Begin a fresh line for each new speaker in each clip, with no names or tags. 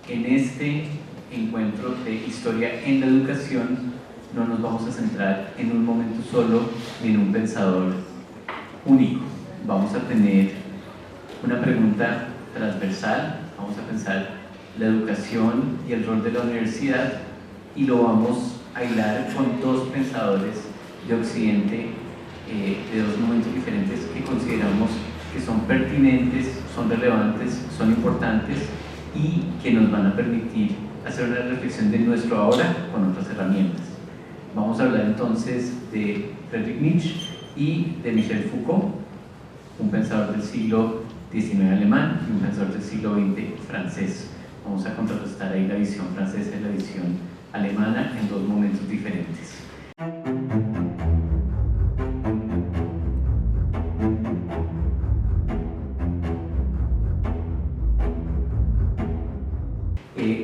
En este encuentro de historia en la educación no nos vamos a centrar en un momento solo ni en un pensador único. Vamos a tener una pregunta transversal, vamos a pensar la educación y el rol de la universidad y lo vamos a hilar con dos pensadores de Occidente de dos momentos diferentes que consideramos que son pertinentes, son relevantes, son importantes y que nos van a permitir hacer una reflexión de nuestro ahora con otras herramientas. Vamos a hablar entonces de Friedrich Nietzsche y de Michel Foucault, un pensador del siglo XIX alemán y un pensador del siglo XX francés. Vamos a contrarrestar ahí la visión francesa y la visión alemana en dos momentos diferentes.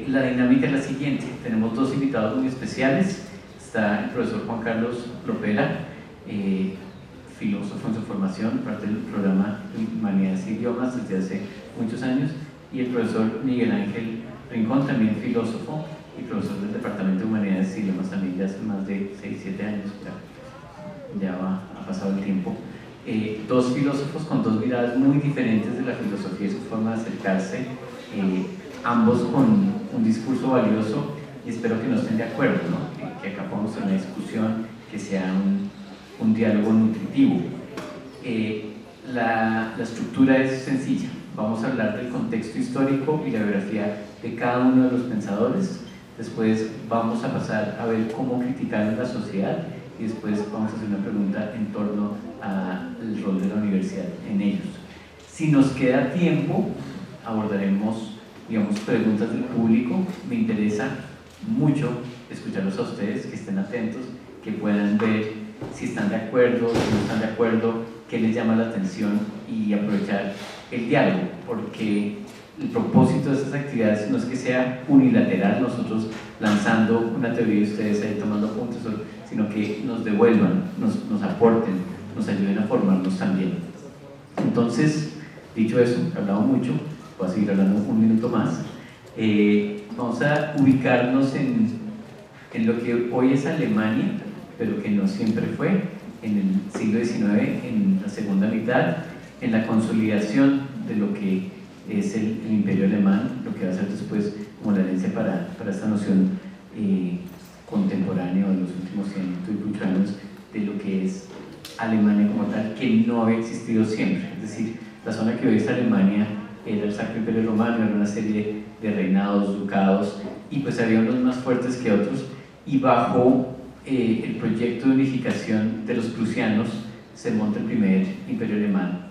La dinámica es la siguiente. Tenemos dos invitados muy especiales. Está el profesor Juan Carlos Lopera, filósofo en su formación, parte del programa de Humanidades e Idiomas desde hace muchos años, y el profesor Miguel Ángel Rincón, también filósofo y profesor del Departamento de Humanidades e Idiomas también ya hace más de 6-7 años, ya ha pasado el tiempo. Dos filósofos con dos miradas muy diferentes de la filosofía y su forma de acercarse, ambos con un discurso valioso, y espero que no estén de acuerdo, ¿no? que acá podamos tener una discusión, que sea un diálogo nutritivo. La estructura es sencilla. Vamos a hablar del contexto histórico y la biografía de cada uno de los pensadores. Después vamos a pasar a ver cómo criticaron la sociedad y después vamos a hacer una pregunta en torno al rol de la universidad en ellos. Si nos queda tiempo, abordaremos, digamos, preguntas del público. Me interesa mucho escucharlos a ustedes, que estén atentos, que puedan ver si están de acuerdo, si no están de acuerdo, qué les llama la atención y aprovechar el diálogo, porque el propósito de estas actividades no es que sea unilateral, nosotros lanzando una teoría y ustedes ahí tomando apuntes, sino que nos devuelvan, nos aporten, nos ayuden a formarnos también. Entonces, dicho eso, he hablado mucho, voy a seguir hablando un minuto más. Vamos a ubicarnos en lo que hoy es Alemania, pero que no siempre fue, en el siglo XIX, en la segunda mitad, en la consolidación de lo que es el imperio alemán, lo que va a ser después como la herencia para esta noción contemporánea de los últimos 100 y muchos años de lo que es Alemania como tal, que no había existido siempre. Es decir, la zona que hoy es Alemania era el Sacro Imperio Romano, era una serie de reinados, ducados, y pues había unos más fuertes que otros, y bajo el proyecto de unificación de los prusianos se monta el primer imperio alemán,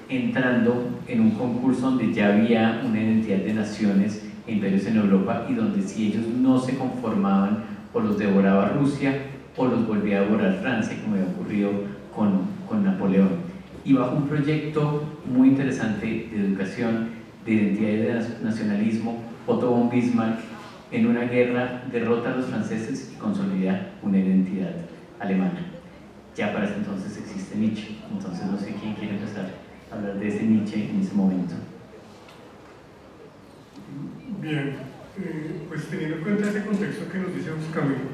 entrando en un concurso donde ya había una identidad de naciones e imperios en Europa, y donde si ellos no se conformaban, o los devoraba Rusia o los volvía a devorar Francia, como había ocurrido con Napoleón. Y bajo un proyecto muy interesante de educación, de identidad y de nacionalismo, Otto von Bismarck en una guerra derrota a los franceses y consolida una identidad alemana. Ya para ese entonces existe Nietzsche, entonces no sé quién quiere empezar a hablar de ese Nietzsche en ese momento.
Bien, pues teniendo en cuenta ese contexto que nos dice Camilo,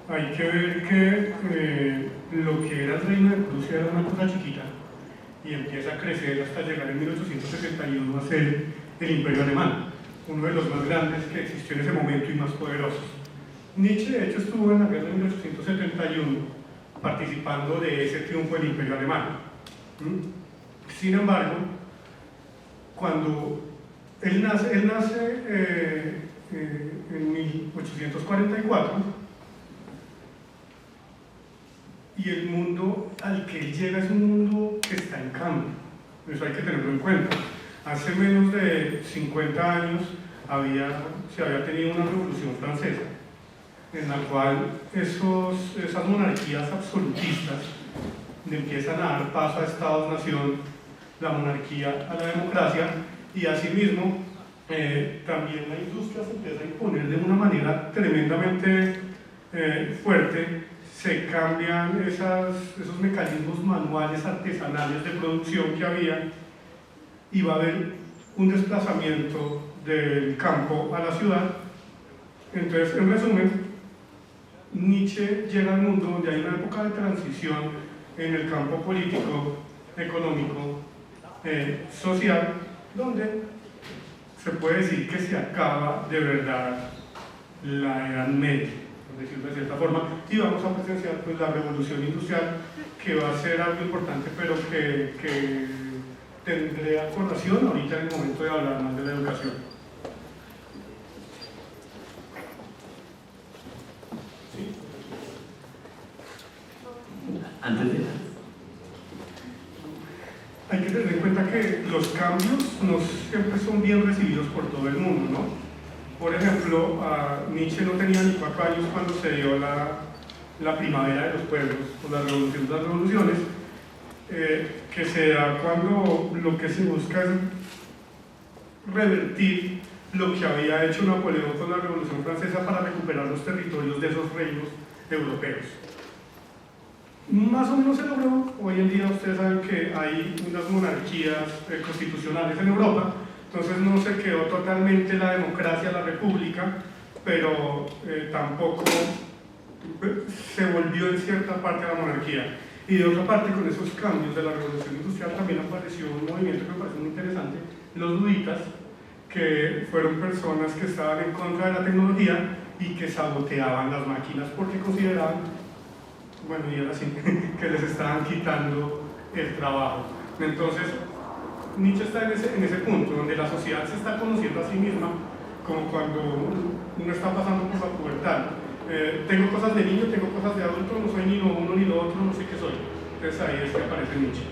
hay que ver que lo que era el reino de Prusia era una cosa chiquita y empieza a crecer hasta llegar en 1871 a ser el imperio alemán, uno de los más grandes que existió en ese momento y más poderosos. Nietzsche de hecho estuvo en la guerra de 1871 participando de ese triunfo del imperio alemán. Sin embargo, cuando él nace en 1844, y el mundo al que él llega es un mundo que está en cambio. Eso hay que tenerlo en cuenta. Hace menos de 50 años se había tenido una revolución francesa, en la cual esas monarquías absolutistas empiezan a dar paso a Estados-nación, la monarquía a la democracia, y asimismo también la industria se empieza a imponer de una manera tremendamente fuerte. Se cambian esos mecanismos manuales artesanales de producción que había, y va a haber un desplazamiento del campo a la ciudad. Entonces, en resumen, Nietzsche llega al mundo donde hay una época de transición en el campo político, económico, social, donde se puede decir que se acaba de verdad la Edad Media, por decirlo de cierta forma, y vamos a presenciar pues, la revolución industrial, que va a ser algo importante, pero que tendré a colación ahorita en el momento de hablar más de la educación. ¿Sí?
Antes de...
Hay que tener en cuenta que los cambios no siempre son bien recibidos por todo el mundo, ¿no? Por ejemplo, Nietzsche no tenía ni 4 años cuando se dio la primavera de los pueblos, o la revolución de las revoluciones, que se da cuando lo que se busca es revertir lo que había hecho Napoleón con la Revolución Francesa para recuperar los territorios de esos reinos europeos. Más o menos se logró. Hoy en día ustedes saben que hay unas monarquías constitucionales en Europa, entonces no se quedó totalmente la democracia, la república, pero tampoco se volvió en cierta parte a la monarquía. Y de otra parte, con esos cambios de la revolución industrial también apareció un movimiento que me parece muy interesante, los luditas, que fueron personas que estaban en contra de la tecnología y que saboteaban las máquinas porque consideraban, bueno, y era así, que les estaban quitando el trabajo. Entonces, Nietzsche está en ese punto, donde la sociedad se está conociendo a sí misma, como cuando uno está pasando por la pubertad. Tengo cosas de niño, tengo cosas de adulto, no soy ni lo uno ni lo otro, no sé qué soy. Entonces ahí es que aparece Nietzsche.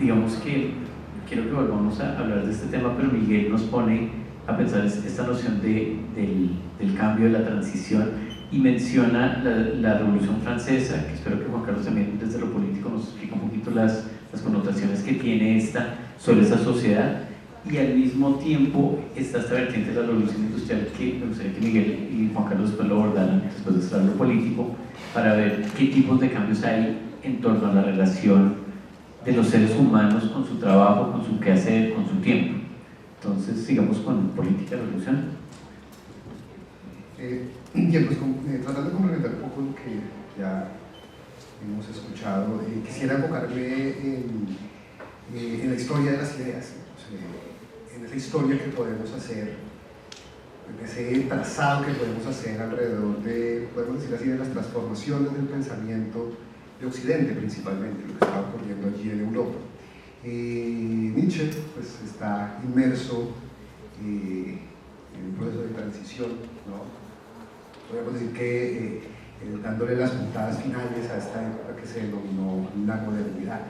Digamos que quiero que volvamos a hablar de este tema, pero Miguel nos pone a pensar esta noción del cambio, de la transición, y menciona la Revolución Francesa, que espero que Juan Carlos también desde lo político nos explique un poquito las connotaciones que tiene esta sobre esa sociedad, y al mismo tiempo está esta vertiente de la Revolución Industrial que me gustaría que Miguel y Juan Carlos después lo abordaran, después de estar lo político, para ver qué tipos de cambios hay en torno a la relación de los seres humanos con su trabajo, con su quehacer, con su tiempo. Entonces, sigamos con política de revolución.
Bien, pues tratando de complementar un poco lo que ya hemos escuchado, quisiera enfocarme en la historia de las ideas, en esa historia que podemos hacer, en ese trazado que podemos hacer alrededor de, podemos decir así, de las transformaciones del pensamiento de Occidente principalmente, lo que estaba ocurriendo allí en Europa. Nietzsche pues, está inmerso en un proceso de transición, ¿no? Podemos decir que dándole las puntadas finales a esta época que se denominó la modernidad.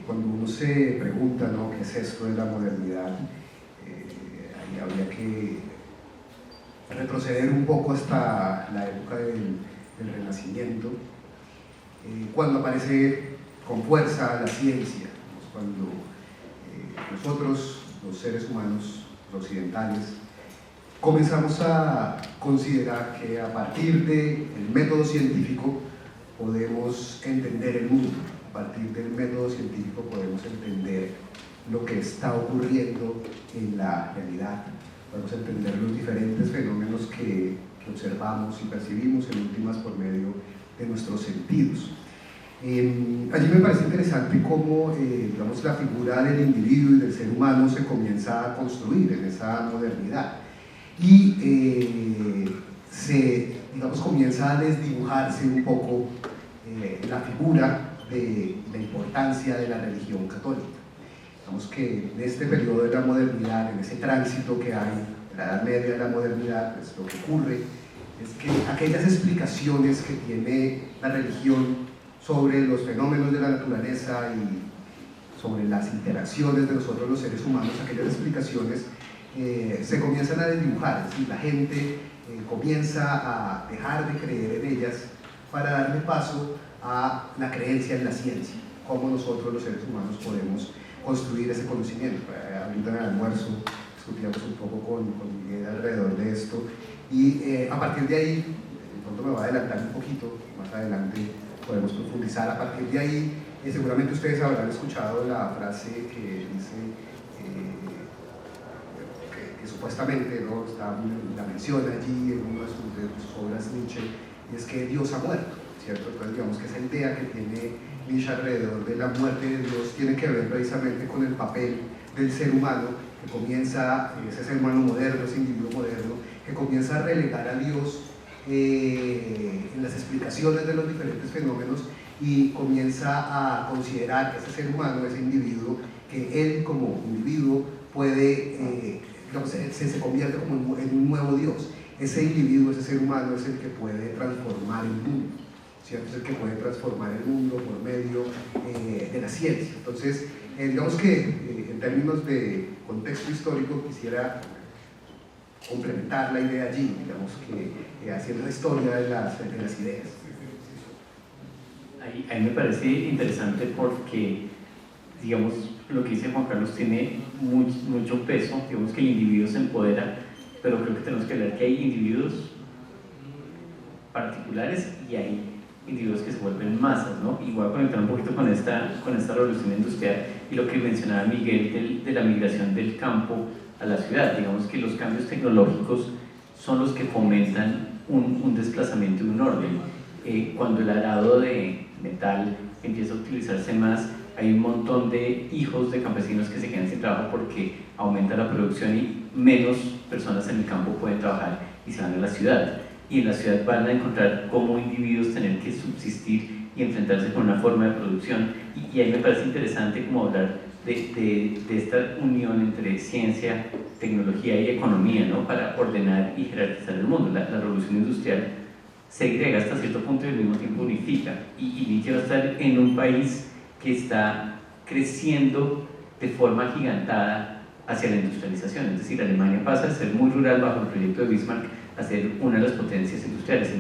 Cuando uno se pregunta, ¿no?, qué es esto de la modernidad, ahí habría que retroceder un poco hasta la época del Renacimiento, cuando aparece con fuerza la ciencia, cuando nosotros, los seres humanos, los occidentales, comenzamos a considerar que a partir del método científico podemos entender el mundo, a partir del método científico podemos entender lo que está ocurriendo en la realidad, podemos entender los diferentes fenómenos que observamos y percibimos en últimas por medio de nuestros sentidos. Allí me parece interesante cómo digamos, la figura del individuo y del ser humano se comienza a construir en esa modernidad y digamos, comienza a desdibujarse un poco la figura de la importancia de la religión católica. Digamos que en este periodo de la modernidad, en ese tránsito que hay de la Edad Media a la modernidad, pues lo que ocurre es que aquellas explicaciones que tiene la religión sobre los fenómenos de la naturaleza y sobre las interacciones de nosotros los seres humanos, aquellas explicaciones se comienzan a desdibujar, es decir, la gente comienza a dejar de creer en ellas para darle paso a la creencia en la ciencia, cómo nosotros los seres humanos podemos construir ese conocimiento. Ahorita en el almuerzo discutíamos un poco con Miguel alrededor de esto y a partir de ahí, de pronto me va a adelantar un poquito, más adelante podemos profundizar. A partir de ahí, seguramente ustedes habrán escuchado la frase que dice supuestamente, ¿no? Está la menciona allí en una de sus obras Nietzsche, y es que Dios ha muerto, ¿cierto? Entonces digamos que esa idea que tiene Nietzsche alrededor de la muerte de Dios tiene que ver precisamente con el papel del ser humano, que comienza, ese ser humano moderno, ese individuo moderno, que comienza a relegar a Dios en las explicaciones de los diferentes fenómenos y comienza a considerar ese ser humano, ese individuo, que él como individuo puede, digamos, se convierte como en un nuevo Dios. Ese individuo, ese ser humano es el que puede transformar el mundo, ¿cierto? Es el que puede transformar el mundo por medio de la ciencia. Entonces, digamos que en términos de contexto histórico quisiera complementar la idea allí, digamos que haciendo la historia de las ideas.
Ahí me parece interesante porque, digamos, lo que dice Juan Carlos tiene mucho peso, digamos que el individuo se empodera, pero creo que tenemos que hablar que hay individuos particulares y hay individuos que se vuelven masas, ¿no? Y voy a conectar un poquito con esta revolución industrial y lo que mencionaba Miguel de la migración del campo a la ciudad. Digamos que los cambios tecnológicos son los que fomentan un desplazamiento de un orden. Cuando el arado de metal empieza a utilizarse más, hay un montón de hijos de campesinos que se quedan sin trabajo porque aumenta la producción y menos personas en el campo pueden trabajar y se van a la ciudad. Y en la ciudad van a encontrar cómo individuos tener que subsistir y enfrentarse con una forma de producción. Y ahí me parece interesante como hablar de esta unión entre ciencia, tecnología y economía, ¿no? Para ordenar y jerarquizar el mundo. La revolución industrial segrega hasta cierto punto y al mismo tiempo unifica. Y Nietzsche va a estar en un país que está creciendo de forma gigantada hacia la industrialización. Es decir, Alemania pasa de ser muy rural bajo el proyecto de Bismarck a ser una de las potencias industriales.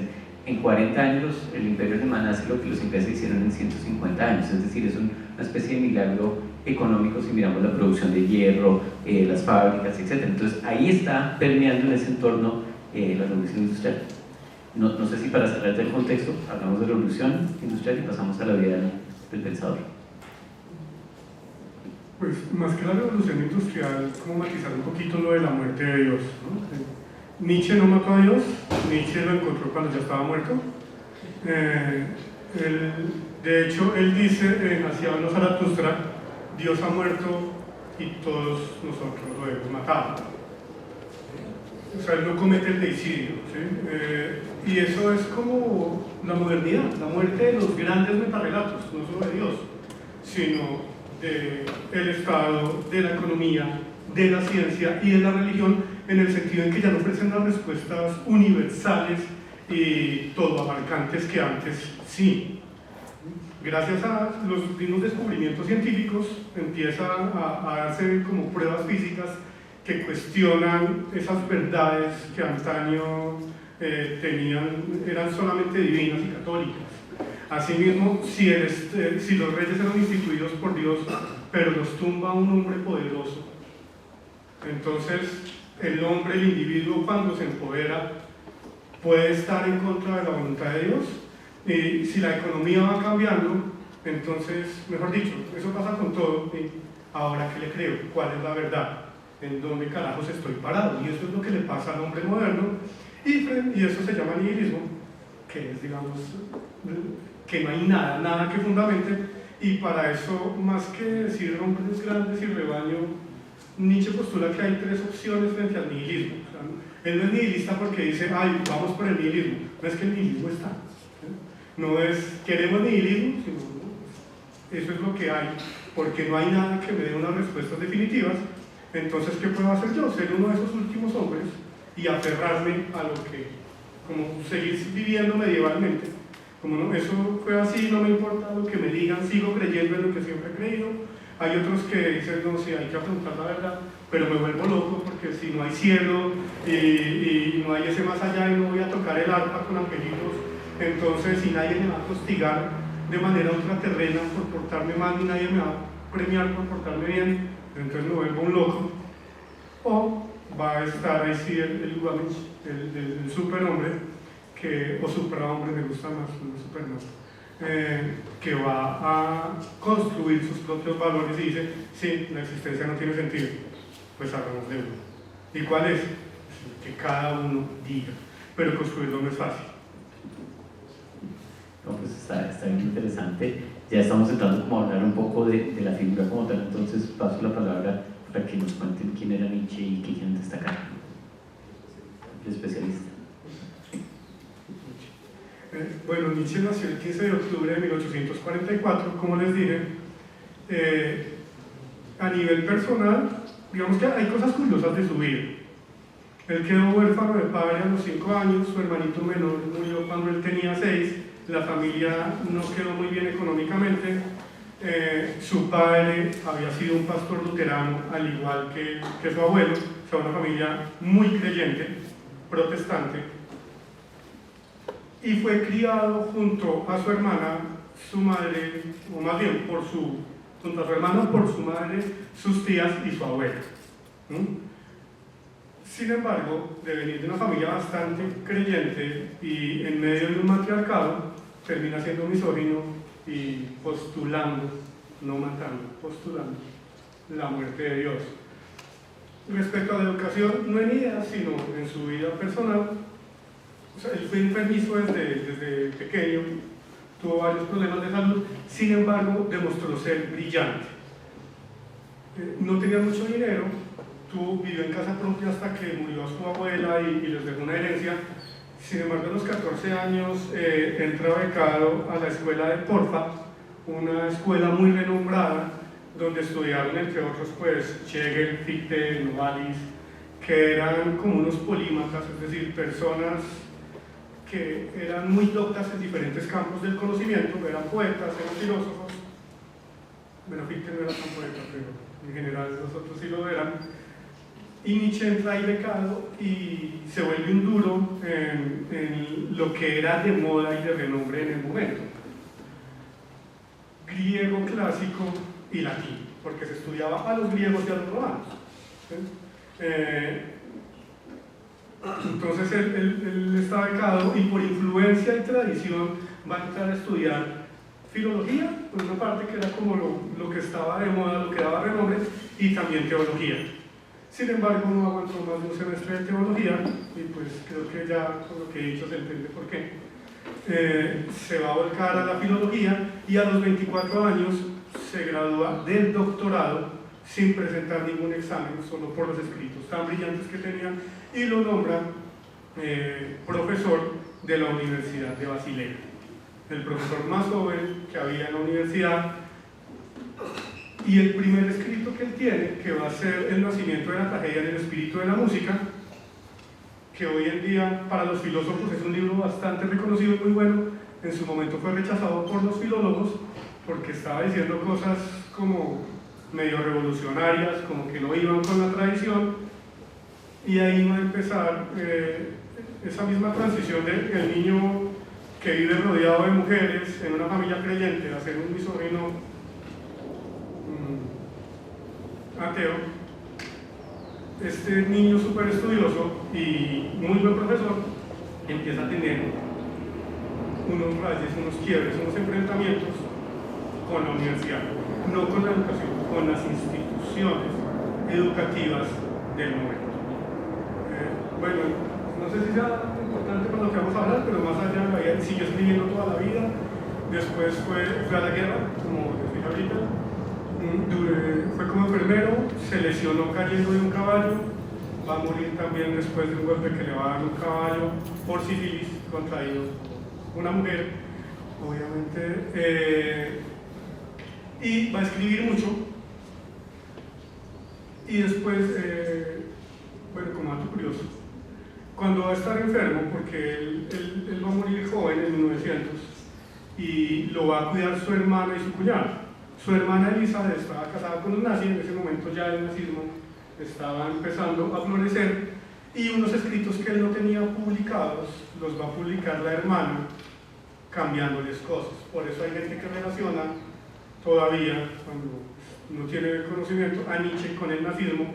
En 40 años el imperio alemán hace lo que los ingleses hicieron en 150 años, es decir, es una especie de milagro económico si miramos la producción de hierro, las fábricas, etc. Entonces ahí está permeando en ese entorno la revolución industrial. No sé si para cerrar el contexto hablamos de revolución industrial y pasamos a la vida del pensador.
Pues más que la revolución industrial, como matizar un poquito lo de la muerte de Dios, ¿no? Nietzsche no mató a Dios, Nietzsche lo encontró cuando ya estaba muerto. De hecho, él dice en Hacia no Zaratustra, Dios ha muerto y todos nosotros lo hemos matado. O sea, él no comete el deicidio, ¿sí? Y eso es como la modernidad, la muerte de los grandes metarrelatos, no solo de Dios, sino del Estado, de la economía, de la ciencia y de la religión, en el sentido en que ya no presentan respuestas universales y todo abarcantes que antes sí. Gracias a los mismos descubrimientos científicos empieza a darse como pruebas físicas que cuestionan esas verdades que antaño eran solamente divinas y católicas. Asimismo, si los reyes eran instituidos por Dios, pero los tumba un hombre poderoso, entonces el hombre, el individuo, cuando se empodera, puede estar en contra de la voluntad de Dios. Y si la economía va cambiando, entonces, mejor dicho, eso pasa con todo. Ahora, ¿qué le creo? ¿Cuál es la verdad? ¿En dónde carajos estoy parado? Y eso es lo que le pasa al hombre moderno. Y eso se llama nihilismo, que es, digamos, que no hay nada que fundamente. Y para eso, más que decir hombres grandes y rebaño, Nietzsche postula que hay tres opciones frente al nihilismo. O sea, él no es nihilista porque dice, ay, vamos por el nihilismo. No es que el nihilismo está. No es, queremos nihilismo, sino eso es lo que hay. Porque no hay nada que me dé unas respuestas definitivas. Entonces, ¿qué puedo hacer yo? Ser uno de esos últimos hombres y aferrarme a lo que, como seguir viviendo medievalmente. Como no, eso fue así, no me importa lo que me digan, sigo creyendo en lo que siempre he creído. Hay otros que dicen, no, sí, hay que afrontar la verdad, pero me vuelvo loco porque si no hay cielo y no hay ese más allá y no voy a tocar el arpa con angelitos, entonces si nadie me va a castigar de manera ultraterrena por portarme mal y nadie me va a premiar por portarme bien, entonces me vuelvo un loco. O va a estar ahí sí el superhombre, o suprahombre, me gusta más, no superhombre. Que va a construir sus propios valores y dice, sí, la existencia no tiene sentido, pues hagamos de uno. ¿Y cuál es? Que cada uno diga, pero construirlo no es fácil.
No, pues está bien interesante. Ya estamos entrando como a hablar un poco de la figura como tal, entonces paso la palabra para que nos cuenten quién era Nietzsche y qué quieren destacar. El especialista.
Bueno, Nietzsche nació el 15 de octubre de 1844, como les dije. A nivel personal, digamos que hay cosas curiosas de su vida. Él quedó huérfano de padre a los 5 años, su hermanito menor murió cuando él tenía 6, la familia no quedó muy bien económicamente. Su padre había sido un pastor luterano, al igual que su abuelo, o sea, una familia muy creyente, protestante, y fue criado junto a su hermana, su madre, o más bien junto a su hermana por su madre, sus tías y su abuela. Sin embargo, de venir de una familia bastante creyente y en medio de un matriarcado, termina siendo misógino y postulando, no matando, postulando la muerte de Dios. Respecto a la educación, no en ideas, sino en su vida personal, o sea, él fue enfermizo desde pequeño, tuvo varios problemas de salud, sin embargo, demostró ser brillante. No tenía mucho dinero, vivió en casa propia hasta que murió su abuela y les dejó una herencia. Sin embargo, a los 14 años entra becado a la escuela de Porfa, una escuela muy renombrada, donde estudiaron, entre otros, pues, Hegel, Fichte, Novalis, que eran como unos polímatas, es decir, personas que eran muy doctas en diferentes campos del conocimiento, eran poetas, eran filósofos. Bueno, Fichte no era tan poeta, pero en general los otros sí lo eran. Y Nietzsche entra ahí becado y se vuelve un duro en lo que era de moda y de renombre en el momento. Griego clásico y latín, porque se estudiaba a los griegos y a los romanos. Entonces él está becado y por influencia y tradición va a entrar a estudiar filología, por una parte que era como lo que estaba de moda, lo que daba renombre, y también teología. Sin embargo, no aguantó más de un semestre de teología y pues creo que ya con lo que he dicho se entiende por qué. Se va a volcar a la filología y a los 24 años se gradúa del doctorado sin presentar ningún examen, solo por los escritos tan brillantes que tenía, y lo nombran profesor de la Universidad de Basilea, el profesor más joven que había en la universidad. Y el primer escrito que él tiene, que va a ser El nacimiento de la tragedia en el espíritu de la música, que hoy en día para los filósofos es un libro bastante reconocido y muy bueno, en su momento fue rechazado por los filólogos porque estaba diciendo cosas como medio revolucionarias, como que no iban con la tradición, y ahí va a empezar esa misma transición del niño que vive rodeado de mujeres en una familia creyente a ser un misógino ateo. Este niño súper estudioso y muy buen profesor empieza a tener unos rayes, unos quiebres, unos enfrentamientos con la universidad, no con la educación, con las instituciones educativas del momento. Bueno, no sé si sea importante para lo que vamos a hablar, pero más allá, él siguió escribiendo toda la vida. Después fue a la guerra, como les dije ahorita. Fue como enfermero, se lesionó cayendo de un caballo, va a morir también después de un golpe que le va a dar un caballo por sífilis contraído una mujer, obviamente, y va a escribir mucho. Y después, bueno, como dato curioso, cuando va a estar enfermo, porque él va a morir joven en 1900, y lo va a cuidar su hermana y su cuñada. Su hermana Elizabeth estaba casada con un nazi, en ese momento ya el nazismo estaba empezando a florecer, y unos escritos que él no tenía publicados los va a publicar la hermana, cambiándoles cosas. Por eso hay gente que relaciona todavía, cuando no tiene conocimiento, a Nietzsche con el nazismo,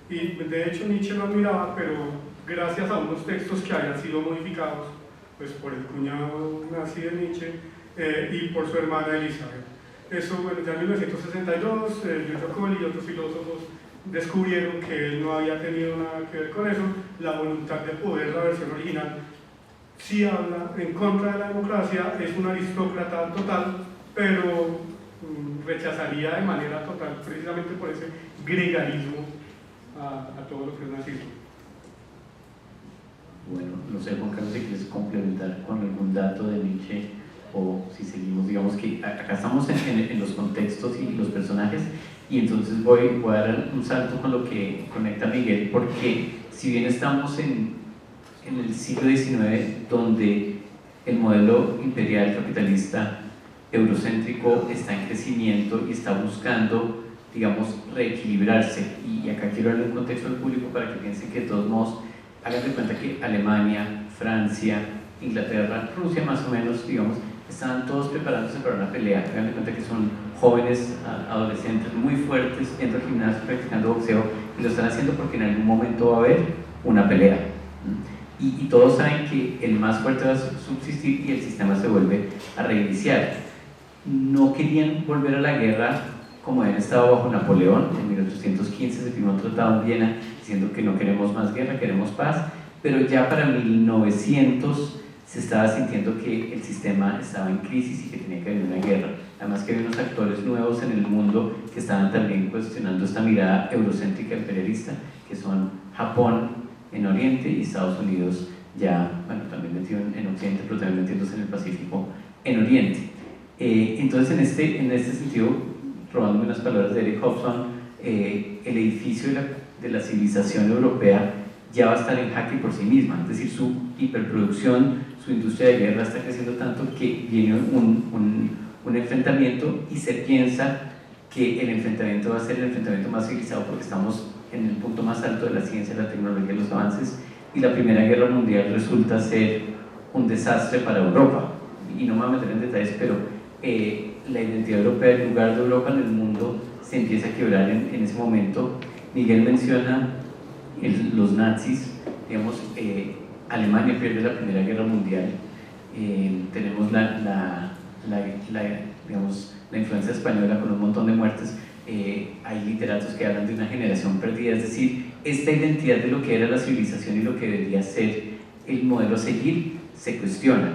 y de hecho Nietzsche lo admiraba, pero gracias a unos textos que hayan sido modificados pues, por el cuñado nazi de Nietzsche y por su hermana Elizabeth. Eso, bueno, ya en 1962, Giorgio Colli y otros filósofos descubrieron que él no había tenido nada que ver con eso. La voluntad de poder, la versión original, sí habla en contra de la democracia, es un aristócrata total, pero rechazaría de manera total, precisamente por ese gregarismo, a todo lo que es nazismo.
Bueno, no sé, Juan Carlos, si quieres complementar con algún dato de Nietzsche, o si seguimos, digamos que acá estamos en los contextos y los personajes, y entonces voy a dar un salto con lo que conecta Miguel, porque si bien estamos en el siglo XIX, donde el modelo imperial capitalista eurocéntrico está en crecimiento y está buscando, digamos, reequilibrarse, y acá quiero darle un contexto al público para que piensen que de todos modos, hagan de cuenta que Alemania, Francia, Inglaterra, Rusia más o menos, digamos, estaban todos preparándose para una pelea. Hagan de cuenta que son jóvenes, adolescentes muy fuertes, yendo al gimnasio, practicando boxeo, y lo están haciendo porque en algún momento va a haber una pelea. Y todos saben que el más fuerte va a subsistir y el sistema se vuelve a reiniciar. No querían volver a la guerra como habían estado bajo Napoleón. En 1815 se firmó un tratado en Viena diciendo que no queremos más guerra, queremos paz, pero ya para 1900 se estaba sintiendo que el sistema estaba en crisis y que tenía que haber una guerra. Además que había unos actores nuevos en el mundo que estaban también cuestionando esta mirada eurocéntrica imperialista, que son Japón en Oriente y Estados Unidos ya, bueno, también metido en Occidente, pero también metiéndose en el Pacífico en Oriente. Entonces en este sentido, robándome unas palabras de Eric Hobsbawm, el edificio de la civilización europea ya va a estar en jaque por sí misma, es decir, su hiperproducción, su industria de guerra está creciendo tanto que viene un enfrentamiento, y se piensa que el enfrentamiento va a ser el enfrentamiento más civilizado porque estamos en el punto más alto de la ciencia, la tecnología y los avances, y la Primera Guerra Mundial resulta ser un desastre para Europa. Y no me voy a meter en detalles, pero la identidad europea, el lugar de Europa en el mundo se empieza a quebrar en ese momento. Miguel menciona los nazis, digamos, Alemania pierde la Primera Guerra Mundial, tenemos digamos, la influencia española con un montón de muertes, hay literatos que hablan de una generación perdida, es decir, esta identidad de lo que era la civilización y lo que debería ser el modelo a seguir se cuestiona.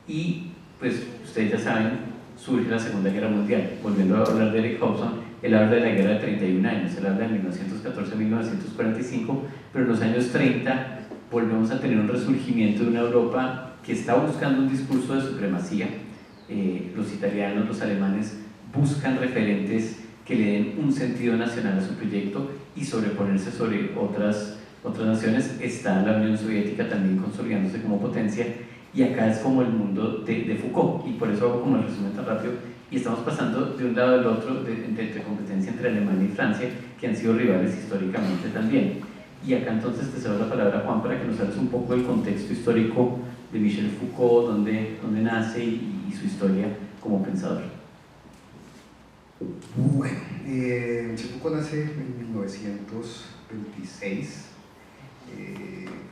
Y pues ustedes ya saben, surge la Segunda Guerra Mundial. Volviendo a hablar de Eric Hobsbawm, él habla de la guerra de 31 años, él habla de 1914-1945, pero en los años 30 volvemos a tener un resurgimiento de una Europa que está buscando un discurso de supremacía. Los italianos, los alemanes buscan referentes que le den un sentido nacional a su proyecto y sobreponerse sobre otras naciones. Está la Unión Soviética también consolidándose como potencia, y acá es como el mundo de Foucault, y por eso hago como el resumen tan rápido, y estamos pasando de un lado al otro de competencia entre Alemania y Francia, que han sido rivales históricamente también. Y acá entonces te cedo la palabra, Juan, para que nos hables un poco del contexto histórico de Michel Foucault, dónde nace y su historia como pensador.
Bueno, Michel Foucault nace en 1926,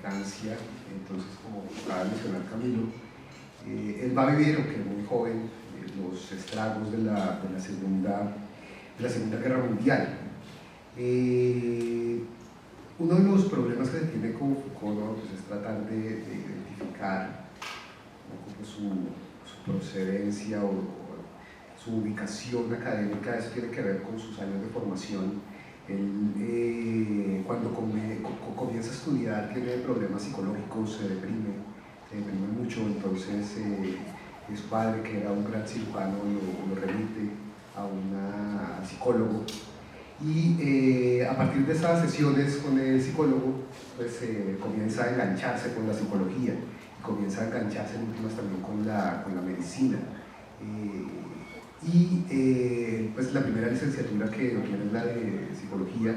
Francia. Entonces, como acaba de mencionar Camilo, él va a vivir, aunque muy joven, los estragos de la Segunda Guerra Mundial. Uno de los problemas que se tiene con Foucault, ¿no?, pues es tratar de identificar un poco su procedencia o su ubicación académica. Eso tiene que ver con sus años de formación. Él, cuando comienza a estudiar, tiene problemas psicológicos, se deprime mucho. Entonces su padre, que era un gran cirujano, lo remite a un psicólogo, y a partir de esas sesiones con el psicólogo, pues comienza a engancharse con la psicología, y comienza a engancharse en últimas también con la medicina. Pues la primera licenciatura que obtiene es la de psicología,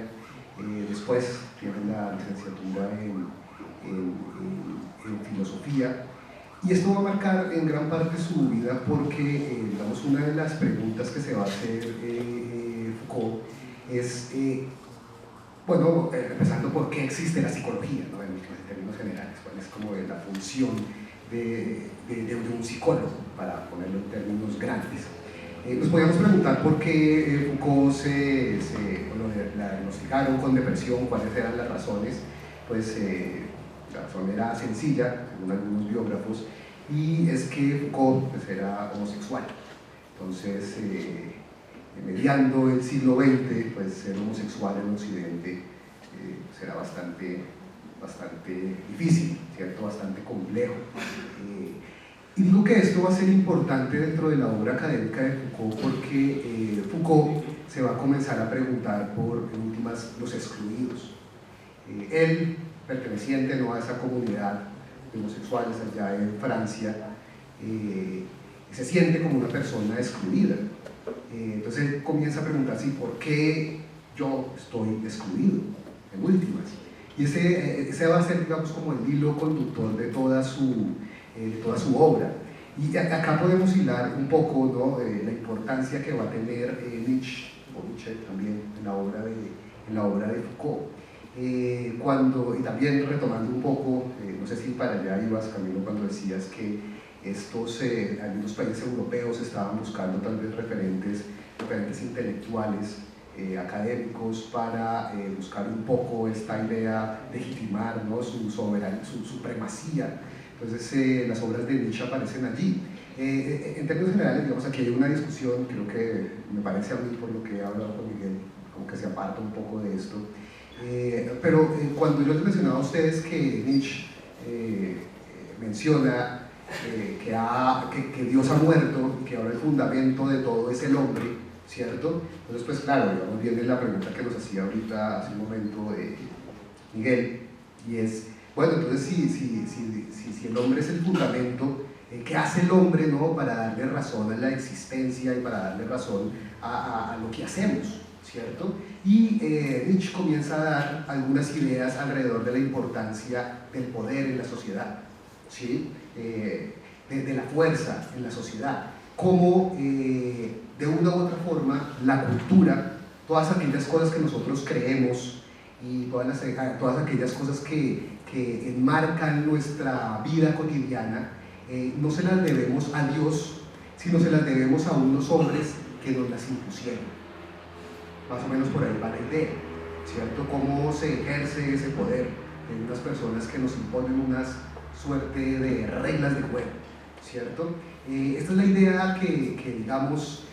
después tiene la licenciatura en filosofía, y esto va a marcar en gran parte su vida porque, digamos, una de las preguntas que se va a hacer Foucault es, bueno, empezando por qué existe la psicología, ¿no?, en términos generales, cuál es como la función de un psicólogo, para ponerlo en términos grandes. Nos podíamos preguntar por qué Foucault la diagnosticaron con depresión, cuáles eran las razones. Pues la razón era sencilla, según algunos biógrafos, y es que Foucault pues, era homosexual. Entonces, mediando el siglo XX, pues ser homosexual en Occidente será bastante difícil, ¿cierto? Bastante complejo. Y digo que esto va a ser importante dentro de la obra académica de Foucault porque Foucault se va a comenzar a preguntar por, en últimas, los excluidos. Él, perteneciente ¿no? a esa comunidad de homosexuales allá en Francia, se siente como una persona excluida. Entonces él comienza a preguntarse ¿por qué yo estoy excluido? En últimas. Y ese va a ser, digamos, como el hilo conductor de toda su obra. Y acá podemos hilar un poco ¿no? la importancia que va a tener Nietzsche también en la obra de Foucault. Y también retomando un poco, no sé si para allá ibas, Camilo, cuando decías que algunos países europeos estaban buscando tal vez referentes intelectuales, académicos, para buscar un poco esta idea, legitimar ¿no? su supremacía. Entonces las obras de Nietzsche aparecen allí. En términos generales, digamos, aquí hay una discusión, creo que me parece a mí, por lo que he hablado con Miguel, como que se aparta un poco de esto. Pero cuando yo les mencionaba a ustedes que Nietzsche menciona que Dios ha muerto y que ahora el fundamento de todo es el hombre, ¿cierto? Entonces, pues claro, digamos, viene la pregunta que nos hacía ahorita hace un momento Miguel, y es, bueno, entonces si el hombre es el fundamento, ¿qué hace el hombre ¿no? para darle razón a la existencia y para darle razón a lo que hacemos? ¿Cierto? Y Nietzsche comienza a dar algunas ideas alrededor de la importancia del poder en la sociedad, ¿sí? De la fuerza en la sociedad, como de una u otra forma la cultura, todas aquellas cosas que nosotros creemos y todas aquellas cosas que enmarcan nuestra vida cotidiana, no se las debemos a Dios, sino se las debemos a unos hombres que nos las impusieron. Más o menos por ahí va la idea, ¿cierto? Cómo se ejerce ese poder en unas personas que nos imponen una suerte de reglas de juego, ¿cierto? Esta es la idea que digamos,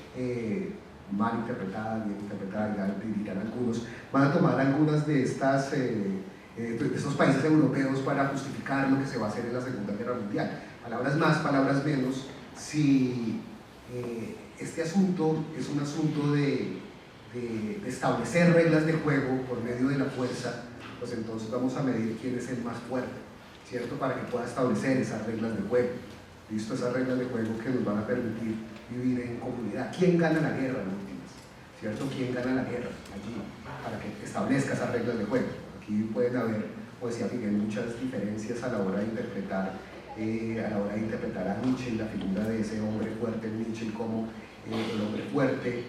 mal interpretada, bien interpretada, dirán algunos, van a tomar algunas de estos países europeos para justificar lo que se va a hacer en la Segunda Guerra Mundial. Palabras más, palabras menos, si este asunto es un asunto de establecer reglas de juego por medio de la fuerza, pues entonces vamos a medir quién es el más fuerte, ¿cierto? Para que pueda establecer esas reglas de juego. ¿Listo? Esas reglas de juego que nos van a permitir vivir en comunidad. ¿Quién gana la guerra en últimas? ¿Cierto? ¿Quién gana la guerra allí? Para que establezca esas reglas de juego. Aquí pueden haber, pues decía Miguel, muchas diferencias a la hora de interpretar a Nietzsche y la figura de ese hombre fuerte en Nietzsche y cómo el hombre fuerte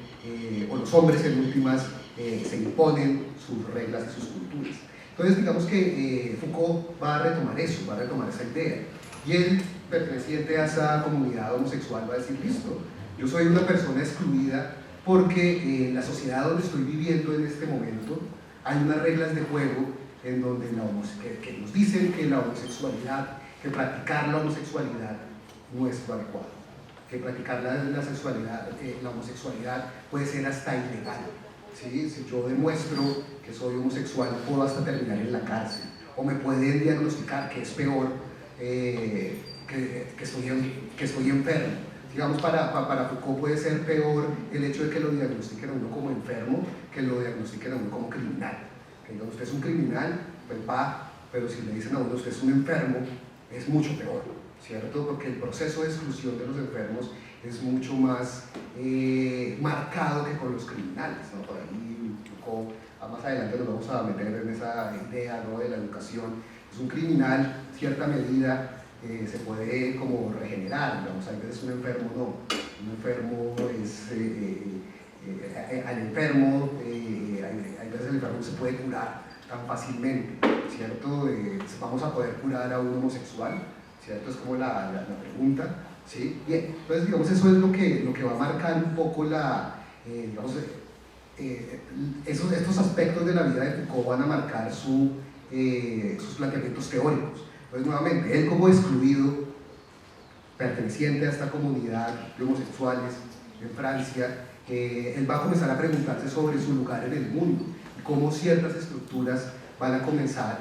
o los hombres en últimas se imponen sus reglas y sus culturas. Entonces digamos que Foucault va a retomar eso, va a retomar esa idea, y él, perteneciente a esa comunidad homosexual, va a decir, listo, yo soy una persona excluida porque en la sociedad donde estoy viviendo en este momento hay unas reglas de juego en donde que nos dicen que la homosexualidad, que practicar la homosexualidad no es lo adecuado, que practicar la homosexualidad puede ser hasta ilegal, ¿sí? Si yo demuestro que soy homosexual puedo hasta terminar en la cárcel, o me pueden diagnosticar, que es peor, que estoy enfermo. Digamos, para Foucault puede ser peor el hecho de que lo diagnostiquen a uno como enfermo que lo diagnostiquen a uno como criminal. Que digan, usted es un criminal, pues va, pero si le dicen a uno usted es un enfermo, es mucho peor, ¿cierto? Porque el proceso de exclusión de los enfermos es mucho más marcado que con los criminales, ¿no? Por ahí Foucault, más adelante nos vamos a meter en esa idea, ¿no? De la educación. Es un criminal, cierta medida, se puede como regenerar, digamos, hay veces un enfermo no, un enfermo es, al enfermo, hay veces el enfermo no se puede curar tan fácilmente, ¿cierto? Vamos a poder curar a un homosexual, ¿cierto? Es como la pregunta, ¿Sí? Bien, entonces digamos eso es lo que va a marcar un poco estos aspectos de la vida de Foucault van a marcar sus planteamientos teóricos. Entonces nuevamente, él como excluido, perteneciente a esta comunidad de homosexuales en Francia, él va a comenzar a preguntarse sobre su lugar en el mundo, cómo ciertas estructuras van a comenzar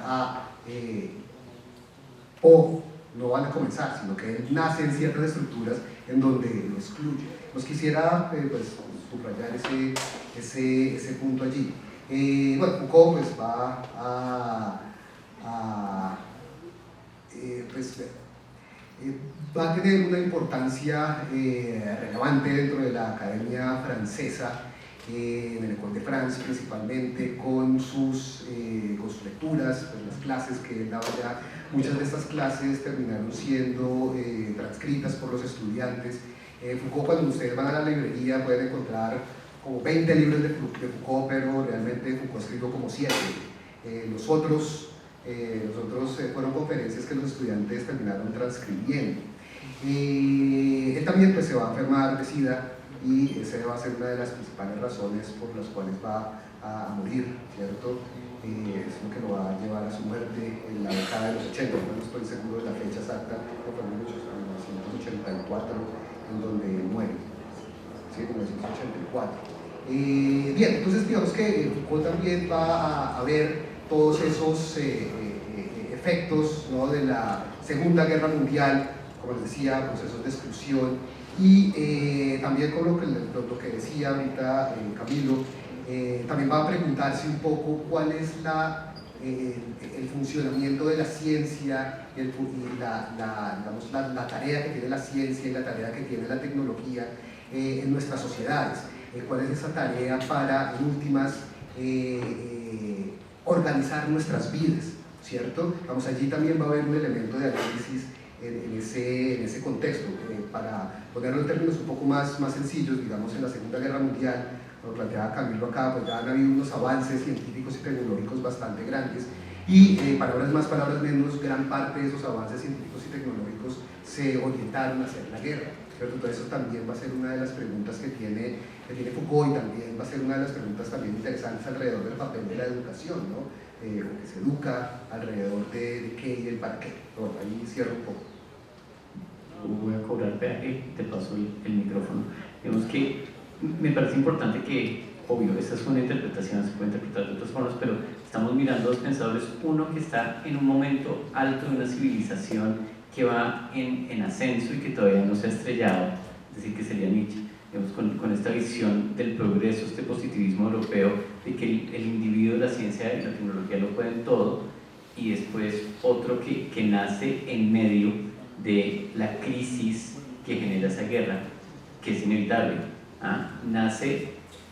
o no van a comenzar, sino que él nace en ciertas estructuras en donde lo excluye. Nos quisiera pues, subrayar ese punto allí. Bueno, Foucault pues, va a tener una importancia relevante dentro de la academia francesa, en el École de France principalmente, con sus lecturas, pues, las clases que él daba ya. Muchas de estas clases terminaron siendo transcritas por los estudiantes. Foucault, cuando ustedes van a la librería, pueden encontrar como 20 libros de Foucault, pero realmente Foucault escribió como 7. Los otros fueron conferencias que los estudiantes terminaron transcribiendo. Él también pues, se va a enfermar de SIDA y esa va a ser una de las principales razones por las cuales va a morir, ¿cierto? Es lo que lo va a llevar a su muerte en la década de los 80, no estoy seguro de la fecha exacta, pero fue en 1984 en donde muere, ¿sí? 1984. Bien, entonces digamos que Foucault también va a ver todos esos efectos, ¿no? De la Segunda Guerra Mundial, como les decía, procesos de exclusión, y también con lo que decía ahorita Camilo, también va a preguntarse un poco cuál es el funcionamiento de la ciencia y la tarea que tiene la ciencia y la tarea que tiene la tecnología en nuestras sociedades. ¿Cuál es esa tarea para, en últimas, organizar nuestras vidas? ¿Cierto? Vamos, allí también va a haber un elemento de análisis en ese contexto. Para ponerlo en términos un poco más sencillos, digamos, en la Segunda Guerra Mundial, como planteaba Camilo acá, pues ya han habido unos avances científicos y tecnológicos bastante grandes, y palabras más, palabras menos, gran parte de esos avances científicos y tecnológicos se orientaron hacia la guerra, ¿cierto? Entonces eso también va a ser una de las preguntas que tiene Foucault, y también va a ser una de las preguntas también interesantes alrededor del papel de la educación, ¿no? Que se educa alrededor de qué y el para qué. Bueno, ahí cierro un poco.
Voy a cobrar peaje, te paso el micrófono. Digamos que me parece importante que, obvio, esta es una interpretación, se puede interpretar de otras formas, pero estamos mirando a dos pensadores, uno que está en un momento alto de una civilización que va en ascenso y que todavía no se ha estrellado, es decir, que sería Nietzsche, digamos, con esta visión del progreso, este positivismo europeo, de que el individuo, la ciencia y la tecnología lo pueden todo, y después otro que nace en medio de la crisis que genera esa guerra, que es inevitable. Nace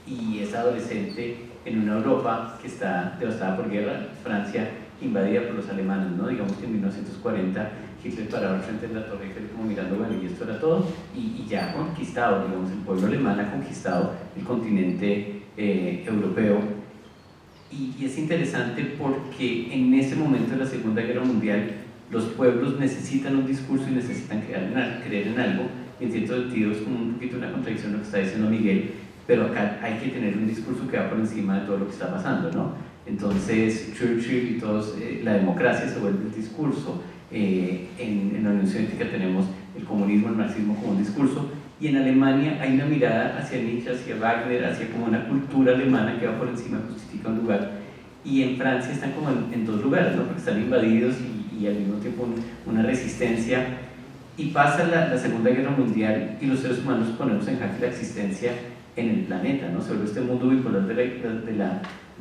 y es adolescente en una Europa que está devastada por guerra, Francia invadida por los alemanes, ¿no? Digamos que en 1940 Hitler paraba al frente de la Torre Eiffel como mirando, bueno, y esto era todo, y ya ha conquistado, digamos, el pueblo alemán ha conquistado el continente europeo, y es interesante porque en ese momento de la Segunda Guerra Mundial los pueblos necesitan un discurso y necesitan creer en algo, y en cierto sentido es como un poquito una contradicción lo que está diciendo Miguel, pero acá hay que tener un discurso que va por encima de todo lo que está pasando, ¿no? Entonces Churchill y todos, la democracia se vuelve el discurso, en la Unión Soviética tenemos el comunismo, el marxismo como un discurso, y en Alemania hay una mirada hacia Nietzsche, hacia Wagner, hacia como una cultura alemana que va por encima, justifica un lugar, y en Francia están como en dos lugares, ¿no? Porque están invadidos y al mismo tiempo una resistencia, y pasa la Segunda Guerra Mundial y los seres humanos ponemos en jaque la existencia en el planeta, ¿no? Sobre este mundo bipolar de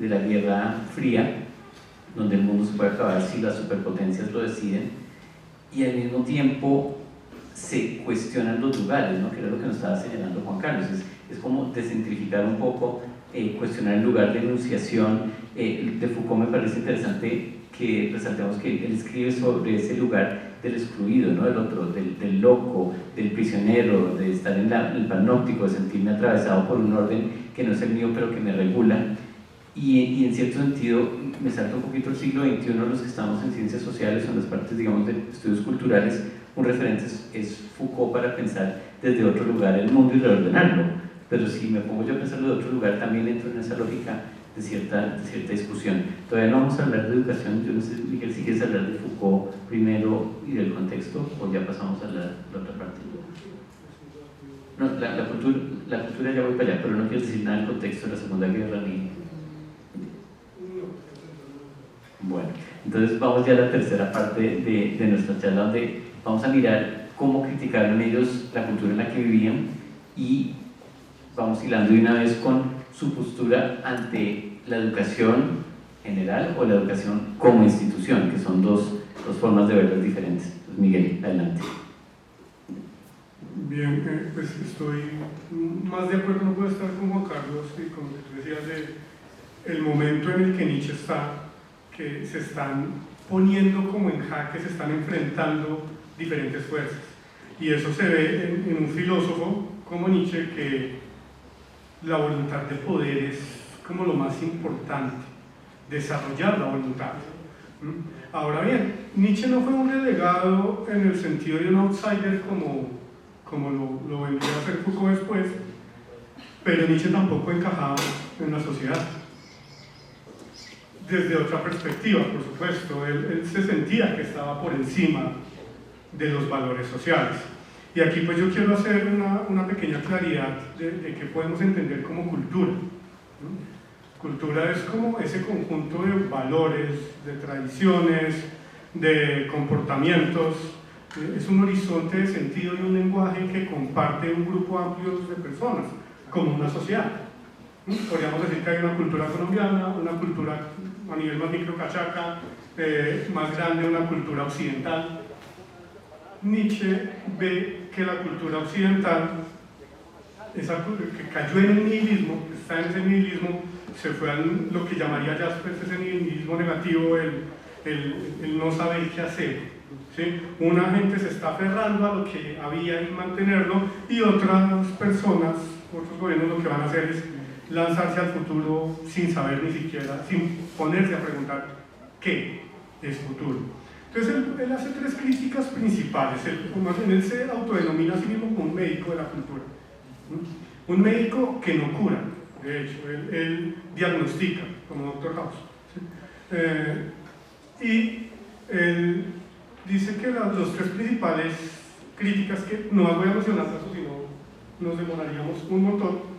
la Guerra Fría, donde el mundo se puede acabar si las superpotencias lo deciden, y al mismo tiempo se cuestionan los lugares, ¿no? Que era lo que nos estaba señalando Juan Carlos, es como descentrificar un poco, cuestionar el lugar de enunciación. De Foucault me parece interesante que resaltemos que él escribe sobre ese lugar del excluido, ¿no? Del otro, del loco, del prisionero, de estar en el panóptico, de sentirme atravesado por un orden que no es el mío pero que me regula, y en cierto sentido me salta un poquito el siglo XXI, los que estamos en ciencias sociales o en las partes, digamos, de estudios culturales, un referente es Foucault para pensar desde otro lugar el mundo y reordenarlo, pero si me pongo yo a pensar de otro lugar también entro en esa lógica de cierta discusión. Todavía no vamos a hablar de educación, yo no sé, Miguel, si quieres hablar de Foucault primero y del contexto, o ya pasamos a la otra parte. No, la cultura ya voy para allá, pero no quiero decir nada del contexto de la Segunda Guerra ni... Bueno, entonces vamos ya a la tercera parte de nuestra charla, donde vamos a mirar cómo criticaron ellos la cultura en la que vivían y vamos hilando de una vez con su postura ante la educación general o la educación como institución, que son dos formas de verlas diferentes. Entonces, Miguel, adelante.
Bien, pues estoy más de acuerdo, no puedo estar con Juan Carlos y con lo que tú decías de el momento en el que Nietzsche está, que se están poniendo como en jaque, se están enfrentando diferentes fuerzas. Y eso se ve en un filósofo como Nietzsche, que la voluntad de poder es como lo más importante, desarrollar la voluntad. Ahora bien, Nietzsche no fue un relegado en el sentido de un outsider como lo vendría a hacer Foucault después, pero Nietzsche tampoco encajaba en la sociedad. Desde otra perspectiva, por supuesto, él se sentía que estaba por encima de los valores sociales. Y aquí pues yo quiero hacer una pequeña claridad de qué podemos entender como cultura. Cultura es como ese conjunto de valores, de tradiciones, de comportamientos, es un horizonte de sentido y un lenguaje que comparte un grupo amplio de personas, como una sociedad. Podríamos decir que hay una cultura colombiana, una cultura a nivel más micro cachaca, más grande una cultura occidental. Nietzsche ve que la cultura occidental, esa que cayó en el nihilismo, que está en ese nihilismo, se fue a lo que llamaría Jaspers ese nihilismo negativo, el no saber qué hacer. ¿Sí? Una gente se está aferrando a lo que había y mantenerlo, y otras personas, otros gobiernos lo que van a hacer es lanzarse al futuro sin saber ni siquiera, sin ponerse a preguntar qué es futuro. Entonces él hace tres críticas principales. Él se autodenomina a sí mismo como un médico de la cultura. Un médico que no cura, de hecho, él diagnostica, como Dr. House. ¿Sí? Y él dice que los tres principales críticas, que no las voy a mencionar, si no nos demoraríamos un montón.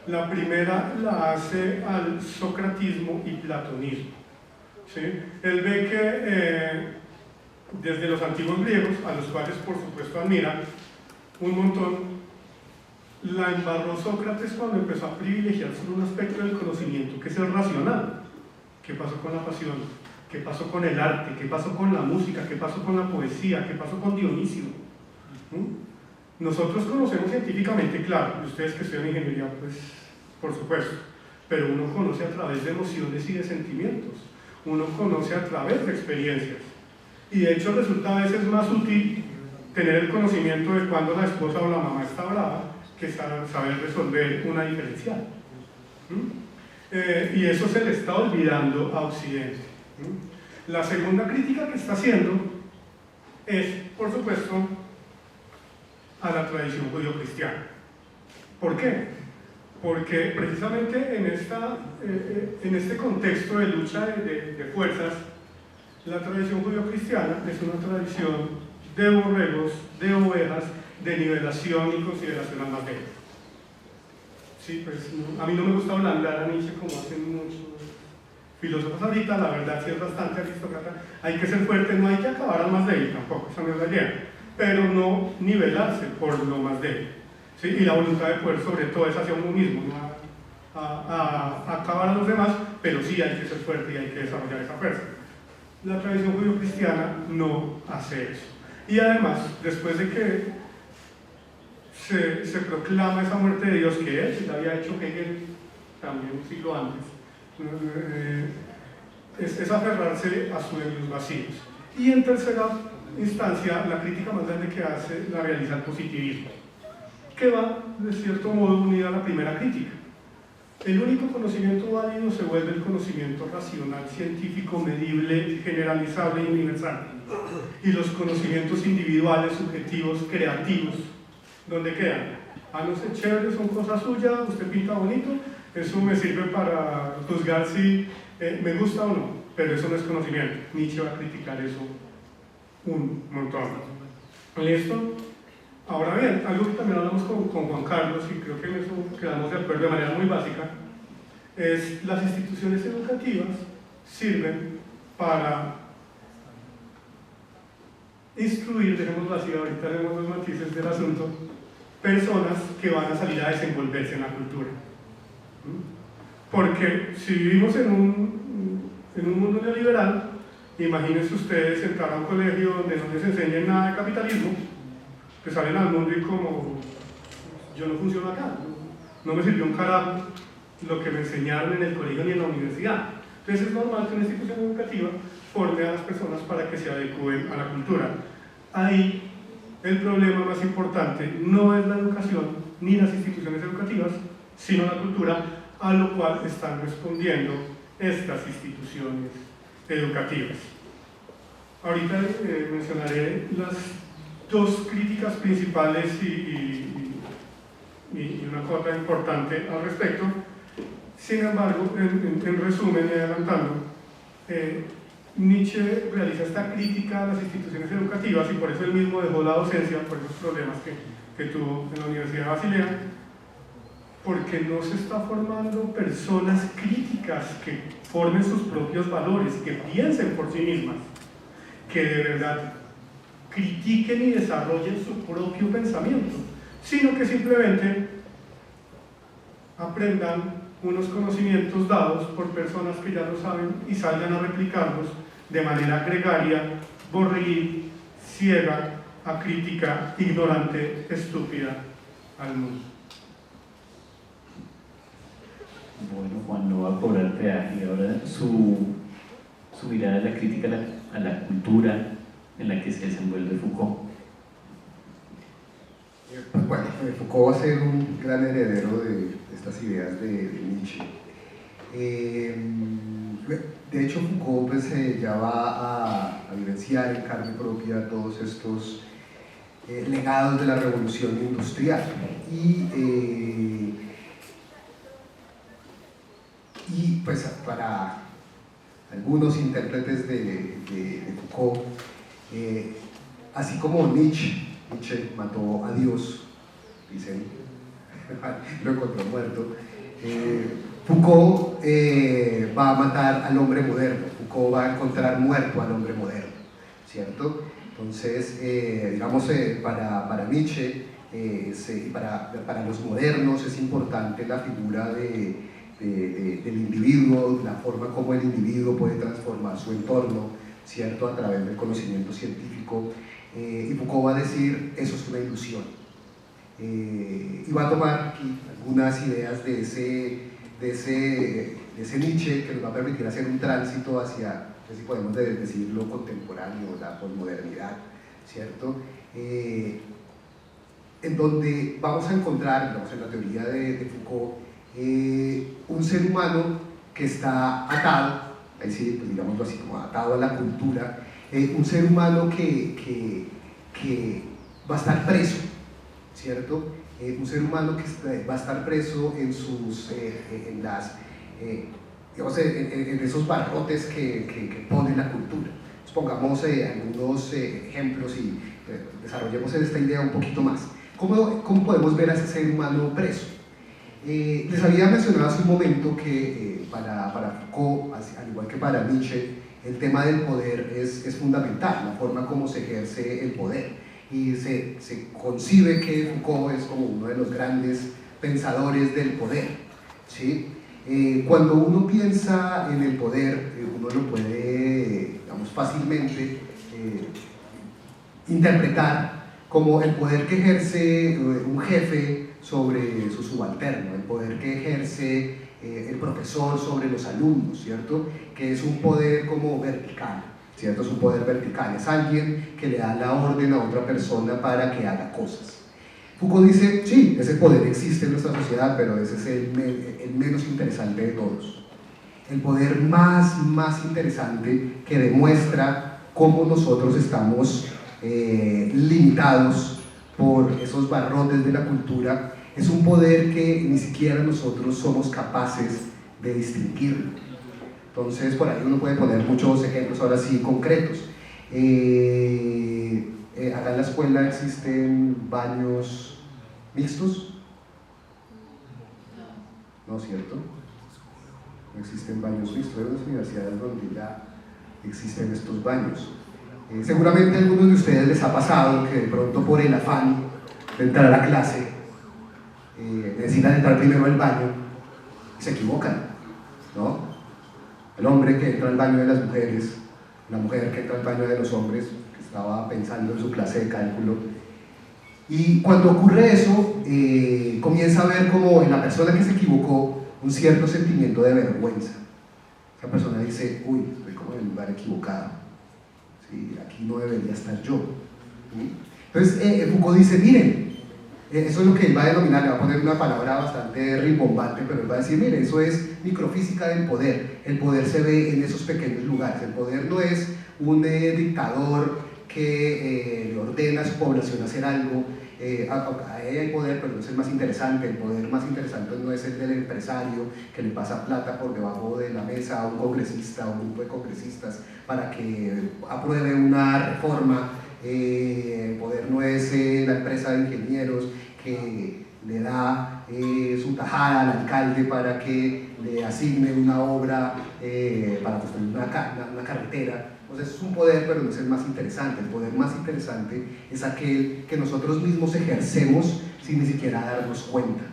La primera la hace al socratismo y platonismo. ¿Sí? Él ve que desde los antiguos griegos, a los cuales por supuesto admira un montón, la embarró Sócrates cuando empezó a privilegiar solo un aspecto del conocimiento, que es el racional. ¿Qué pasó con la pasión? ¿Qué pasó con el arte? ¿Qué pasó con la música? ¿Qué pasó con la poesía? ¿Qué pasó con Dionisio? Nosotros conocemos científicamente, claro, y ustedes que estudian ingeniería, pues por supuesto, pero uno conoce a través de emociones y de sentimientos, uno conoce a través de experiencias, y de hecho resulta a veces más útil tener el conocimiento de cuando la esposa o la mamá está brava que saber resolver una diferencial. Y eso se le está olvidando a Occidente. La segunda crítica que está haciendo es, por supuesto, a la tradición judío-cristiana. ¿Por qué? Porque precisamente en este contexto de lucha de fuerzas, la tradición judío-cristiana es una tradición de borregos, de ovejas, de nivelación y consideración al más débil. Sí, pues a mí no me gusta ablandar a Nietzsche como hacen muchos filósofos ahorita, la verdad sí es bastante aristócrata. Hay que ser fuerte, no hay que acabar al más débil tampoco, esa no es la idea, pero no nivelarse por lo más débil. ¿Sí? Y la voluntad de poder sobre todo es hacia uno mismo, no a acabar a los demás, pero sí hay que ser fuerte y hay que desarrollar esa fuerza. La tradición judío-cristiana no hace eso. Y además, después de que se proclama esa muerte de Dios, que él la había hecho Hegel también un siglo antes, es aferrarse a sueños vacíos. Y en tercera instancia, la crítica más grande que hace la realiza el positivismo, que va de cierto modo unida a la primera crítica. El único conocimiento válido se vuelve el conocimiento racional, científico, medible, generalizable y universal. Y los conocimientos individuales, subjetivos, creativos, ¿dónde quedan? Ah, no sé, chévere, son cosas suyas, usted pinta bonito, eso me sirve para juzgar si me gusta o no, pero eso no es conocimiento. Nietzsche va a criticar eso un montón. ¿Listo? Ahora bien, algo que también hablamos con Juan Carlos, y creo que en eso quedamos de acuerdo de manera muy básica, es las instituciones educativas sirven para instruir, dejémoslo así, ahorita haremos los matices del asunto, personas que van a salir a desenvolverse en la cultura. Porque si vivimos en un mundo neoliberal, imagínense ustedes entrar a un colegio donde no les enseñen nada de capitalismo, que salen al mundo y como, yo no funciono acá, no me sirvió un carajo lo que me enseñaron en el colegio ni en la universidad. Entonces es normal que una institución educativa forme a las personas para que se adecúen a la cultura. Ahí el problema más importante no es la educación ni las instituciones educativas, sino la cultura, a lo cual están respondiendo estas instituciones educativas. Ahorita mencionaré las dos críticas principales y una cosa importante al respecto. Sin embargo, en resumen y adelantando, Nietzsche realiza esta crítica a las instituciones educativas y por eso él mismo dejó la docencia, por esos problemas que tuvo en la Universidad de Basilea, porque no se está formando personas críticas que formen sus propios valores, que piensen por sí mismas, que de verdad critiquen y desarrollen su propio pensamiento, sino que simplemente aprendan unos conocimientos dados por personas que ya lo saben y salgan a replicarlos de manera gregaria, borreguil, ciega, acrítica, ignorante, estúpida al mundo.
Bueno, Juan no va a cobrar peaje. Ahora su mirada a la crítica a la cultura en la que se desenvuelve Foucault.
Pues bueno, Foucault va a ser un gran heredero de estas ideas de Nietzsche. De hecho, Foucault pues, ya va a vivenciar en carne propia todos estos legados de la revolución industrial. Y pues para algunos intérpretes de Foucault, así como Nietzsche mató a Dios, dicen, lo encontró muerto, Foucault va a matar al hombre moderno, Foucault va a encontrar muerto al hombre moderno, ¿cierto? Entonces, digamos, para Nietzsche, para los modernos es importante la figura del individuo, la forma como el individuo puede transformar su entorno, ¿cierto? A través del conocimiento científico. Y Foucault va a decir, eso es una ilusión. Y va a tomar aquí algunas ideas de ese Nietzsche que nos va a permitir hacer un tránsito hacia, no sé si podemos decirlo, contemporáneo, la posmodernidad, ¿cierto? En donde vamos a encontrar, digamos, en la teoría de Foucault, un ser humano que está atado, ahí sí, pues digámoslo así, como atado a la cultura, un ser humano que va a estar preso, ¿cierto? Un ser humano que va a estar preso en esos barrotes que pone la cultura. Pongamos algunos ejemplos y desarrollemos esta idea un poquito más. ¿Cómo podemos ver a ese ser humano preso? Les había mencionado hace un momento que para Foucault, al igual que para Nietzsche, el tema del poder es fundamental, la forma como se ejerce el poder. Y se concibe que Foucault es como uno de los grandes pensadores del poder, ¿sí? Cuando uno piensa en el poder, uno lo puede, digamos, fácilmente interpretar como el poder que ejerce un jefe sobre su subalterno, el poder que ejerce el profesor sobre los alumnos, ¿cierto? Que es un poder como vertical, ¿cierto? Es un poder vertical, es alguien que le da la orden a otra persona para que haga cosas. Foucault dice, sí, ese poder existe en nuestra sociedad, pero ese es el menos interesante de todos. El poder más interesante que demuestra cómo nosotros estamos limitados por esos barrotes de la cultura, es un poder que ni siquiera nosotros somos capaces de distinguirlo. Entonces, por ahí uno puede poner muchos ejemplos ahora sí concretos. Acá en la escuela existen baños mixtos, ¿no es cierto? No existen baños mixtos. Hay unas universidades donde ya existen estos baños. Seguramente a algunos de ustedes les ha pasado que de pronto por el afán de entrar a clase necesitan entrar primero al baño y se equivocan, ¿no? El hombre que entra al baño de las mujeres, la mujer que entra al baño de los hombres, que estaba pensando en su clase de cálculo. Y cuando ocurre eso, comienza a ver como en la persona que se equivocó un cierto sentimiento de vergüenza. Esa persona dice, uy, estoy como en el lugar equivocado, ¿sí? Aquí no debería estar yo. ¿Sí? Entonces Foucault dice, miren, eso es lo que él va a denominar, le va a poner una palabra bastante rimbombante, pero él va a decir, miren, eso es microfísica del poder. El poder se ve en esos pequeños lugares. El poder no es un dictador que le ordena a su población hacer algo. Ahí hay poder, pero no es el más interesante. El poder más interesante no es el del empresario que le pasa plata por debajo de la mesa a un congresista o un grupo de congresistas para que apruebe una reforma. El poder no es la empresa de ingenieros que le da su tajada al alcalde para que le asigne una obra para construir una carretera. O sea, es un poder, pero no es el más interesante. El poder más interesante es aquel que nosotros mismos ejercemos sin ni siquiera darnos cuenta,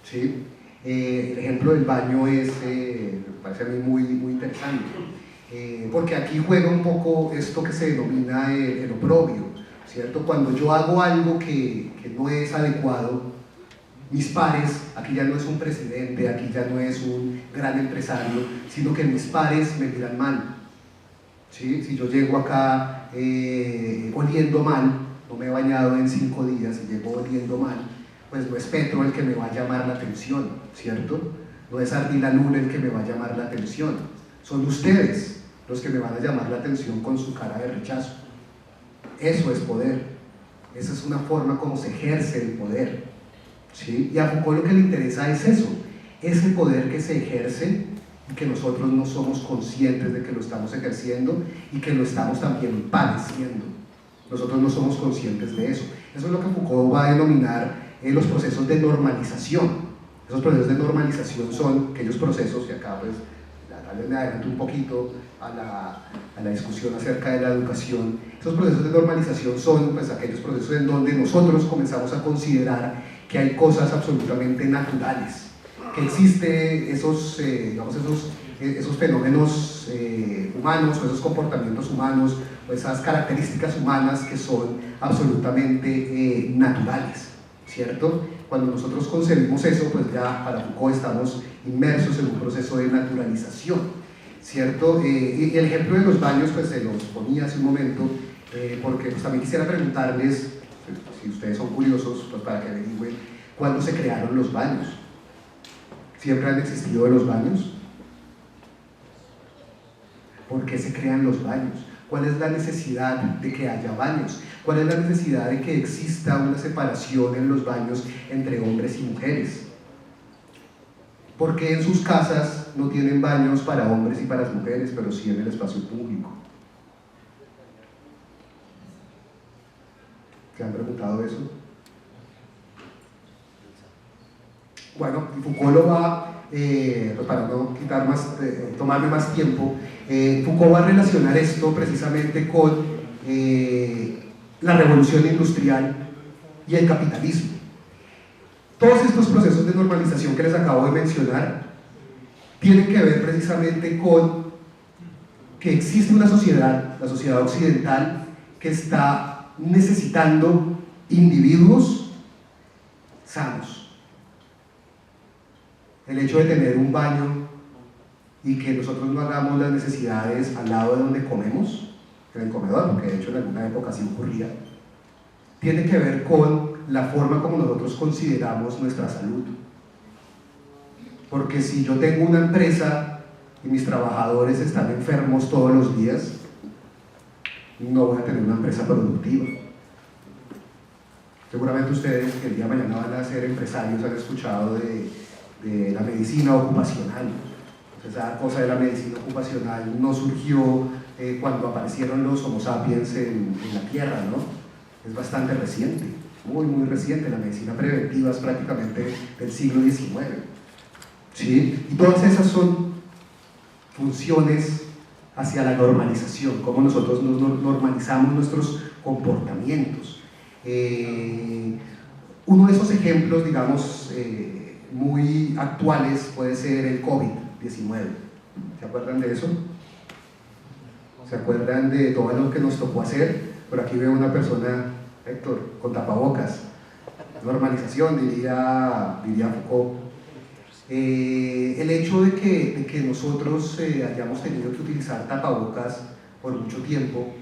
¿sí? El ejemplo del baño me parece a mí muy interesante, porque aquí juega un poco esto que se denomina el oprobio, ¿cierto? Cuando yo hago algo que no es adecuado, mis pares, aquí ya no es un presidente, aquí ya no es un gran empresario, sino que mis pares me miran mal. ¿Sí? Si yo llego acá oliendo mal, no me he bañado en 5 días y llego oliendo mal, pues no es Petro el que me va a llamar la atención, ¿cierto? No es Ardila Luna el que me va a llamar la atención, son ustedes los que me van a llamar la atención con su cara de rechazo. Eso es poder, esa es una forma como se ejerce el poder, ¿sí? Y a Foucault lo que le interesa es eso, ese poder que se ejerce y que nosotros no somos conscientes de que lo estamos ejerciendo y que lo estamos también padeciendo. Nosotros no somos conscientes de eso. Eso es lo que Foucault va a denominar los procesos de normalización. Esos procesos de normalización son aquellos procesos, y acá pues tal vez me adelanto un poquito a la discusión acerca de la educación. Esos procesos de normalización son pues aquellos procesos en donde nosotros comenzamos a considerar que hay cosas absolutamente naturales, que existen esos fenómenos humanos o esos comportamientos humanos o esas características humanas que son absolutamente naturales, ¿cierto? Cuando nosotros concebimos eso, pues ya para Foucault estamos inmersos en un proceso de naturalización, ¿cierto? Y el ejemplo de los baños, pues se los ponía hace un momento, porque pues, también quisiera preguntarles, si ustedes son curiosos, pues para que averigüen, ¿cuándo se crearon los baños? ¿Siempre han existido los baños? ¿Por qué se crean los baños? ¿Cuál es la necesidad de que haya baños? ¿Cuál es la necesidad de que exista una separación en los baños entre hombres y mujeres? ¿Por qué en sus casas no tienen baños para hombres y para las mujeres, pero sí en el espacio público? ¿Se han preguntado eso? Bueno, Foucault lo va, pues para no quitar tomarme más tiempo, Foucault va a relacionar esto precisamente con la revolución industrial y el capitalismo. Todos estos procesos de normalización que les acabo de mencionar tienen que ver precisamente con que existe una sociedad, la sociedad occidental, que está necesitando individuos sanos. El hecho de tener un baño y que nosotros no hagamos las necesidades al lado de donde comemos, en el comedor, porque de hecho en alguna época así ocurría, tiene que ver con la forma como nosotros consideramos nuestra salud. Porque si yo tengo una empresa y mis trabajadores están enfermos todos los días, no voy a tener una empresa productiva. Seguramente ustedes que el día de mañana van a ser empresarios han escuchado de la medicina ocupacional. Esa cosa de la medicina ocupacional no surgió cuando aparecieron los Homo sapiens en la Tierra, ¿no? Es bastante reciente, muy reciente. La medicina preventiva es prácticamente del siglo XIX, ¿sí? Y todas esas son funciones hacia la normalización, cómo nosotros normalizamos nuestros comportamientos. Uno de esos ejemplos, digamos, muy actuales puede ser el COVID-19. ¿Se acuerdan de eso? ¿Se acuerdan de todo lo que nos tocó hacer? Por aquí veo una persona, Héctor, con tapabocas. Normalización, diría Foucault. El hecho de que nosotros hayamos tenido que utilizar tapabocas por mucho tiempo,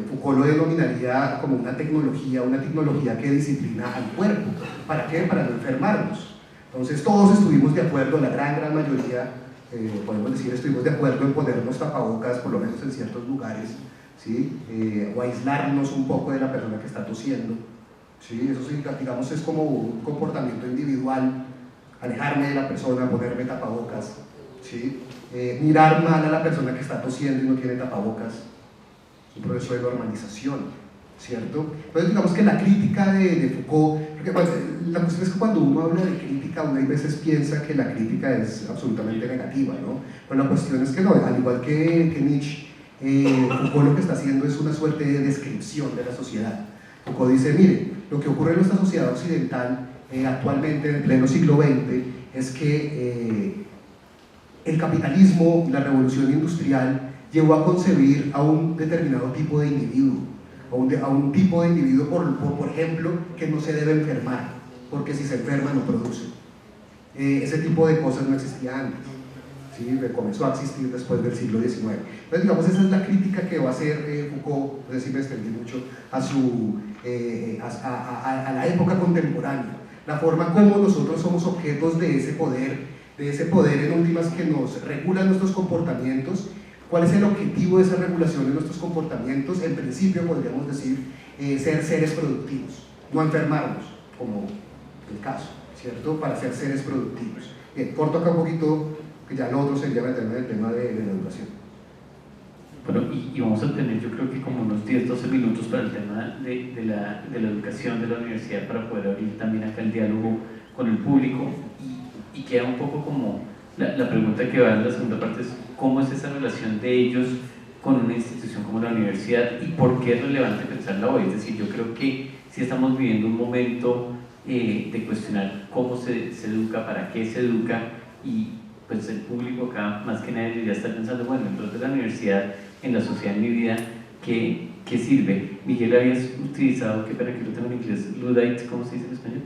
Foucault lo denominaría como una tecnología que disciplina al cuerpo. ¿Para qué? Para no enfermarnos. Entonces todos estuvimos de acuerdo, la gran mayoría, podemos decir, estuvimos de acuerdo en ponernos tapabocas, por lo menos en ciertos lugares, ¿sí? O aislarnos un poco de la persona que está tosiendo, ¿sí? Eso sí, digamos, es como un comportamiento individual, alejarme de la persona, ponerme tapabocas, ¿sí? Mirar mal a la persona que está tosiendo y no tiene tapabocas, un proceso de normalización, ¿cierto? Entonces digamos que la crítica de Foucault, porque pues, la cuestión es que cuando uno habla de crítica, uno a veces piensa que la crítica es absolutamente negativa, ¿no? Pero la cuestión es que no, al igual que Nietzsche, Foucault lo que está haciendo es una suerte de descripción de la sociedad. Foucault dice, mire, lo que ocurre en nuestra sociedad occidental actualmente, en el pleno siglo XX, es que el capitalismo, la revolución industrial, llevó a concebir a un determinado tipo de individuo, a un tipo de individuo, por ejemplo, que no se debe enfermar, porque si se enferma no produce. Ese tipo de cosas no existía antes, ¿sí? Comenzó a existir después del siglo XIX. Entonces, digamos, esa es la crítica que va a hacer Foucault, no sé si me extendí mucho, a la época contemporánea, la forma como nosotros somos objetos de ese poder en últimas que nos regula nuestros comportamientos. ¿Cuál es el objetivo de esa regulación de nuestros comportamientos? En principio podríamos decir ser seres productivos, no enfermarnos, como el caso, ¿cierto? Para ser seres productivos. Bien, corto acá un poquito, que ya lo otro sería meterme en el tema de la educación.
Bueno, y vamos a tener, yo creo que como unos 10-12 minutos para el tema de la educación de la universidad, para poder abrir también acá el diálogo con el público, y queda un poco como la pregunta que va en la segunda parte es cómo es esa relación de ellos con una institución como la universidad y por qué es relevante pensarla hoy. Es decir, yo creo que sí estamos viviendo un momento de cuestionar cómo se educa, para qué se educa, y pues el público acá más que nadie debería estar pensando, bueno, entonces la universidad en la sociedad, en mi vida, ¿qué sirve? Miguel, habías utilizado, que para que lo tengo en inglés, Luddite, ¿cómo se dice en español?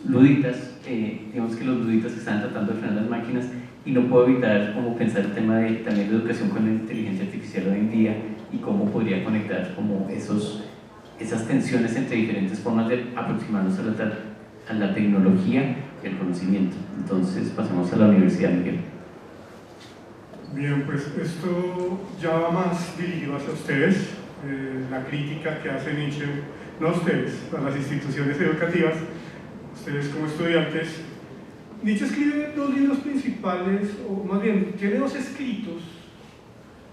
Luditas, digamos que los luditas están tratando de frenar las máquinas, y no puedo evitar como pensar el tema de también de educación con la inteligencia artificial hoy en día y cómo podría conectar como esas tensiones entre diferentes formas de aproximarnos a la tecnología y el conocimiento. Entonces pasamos a la universidad, Miguel.
Bien, pues esto ya va más dirigido hacia ustedes, la crítica que hace Nietzsche, no a ustedes, a las instituciones educativas, ustedes como estudiantes. Nietzsche escribe dos libros principales, o más bien, tiene dos escritos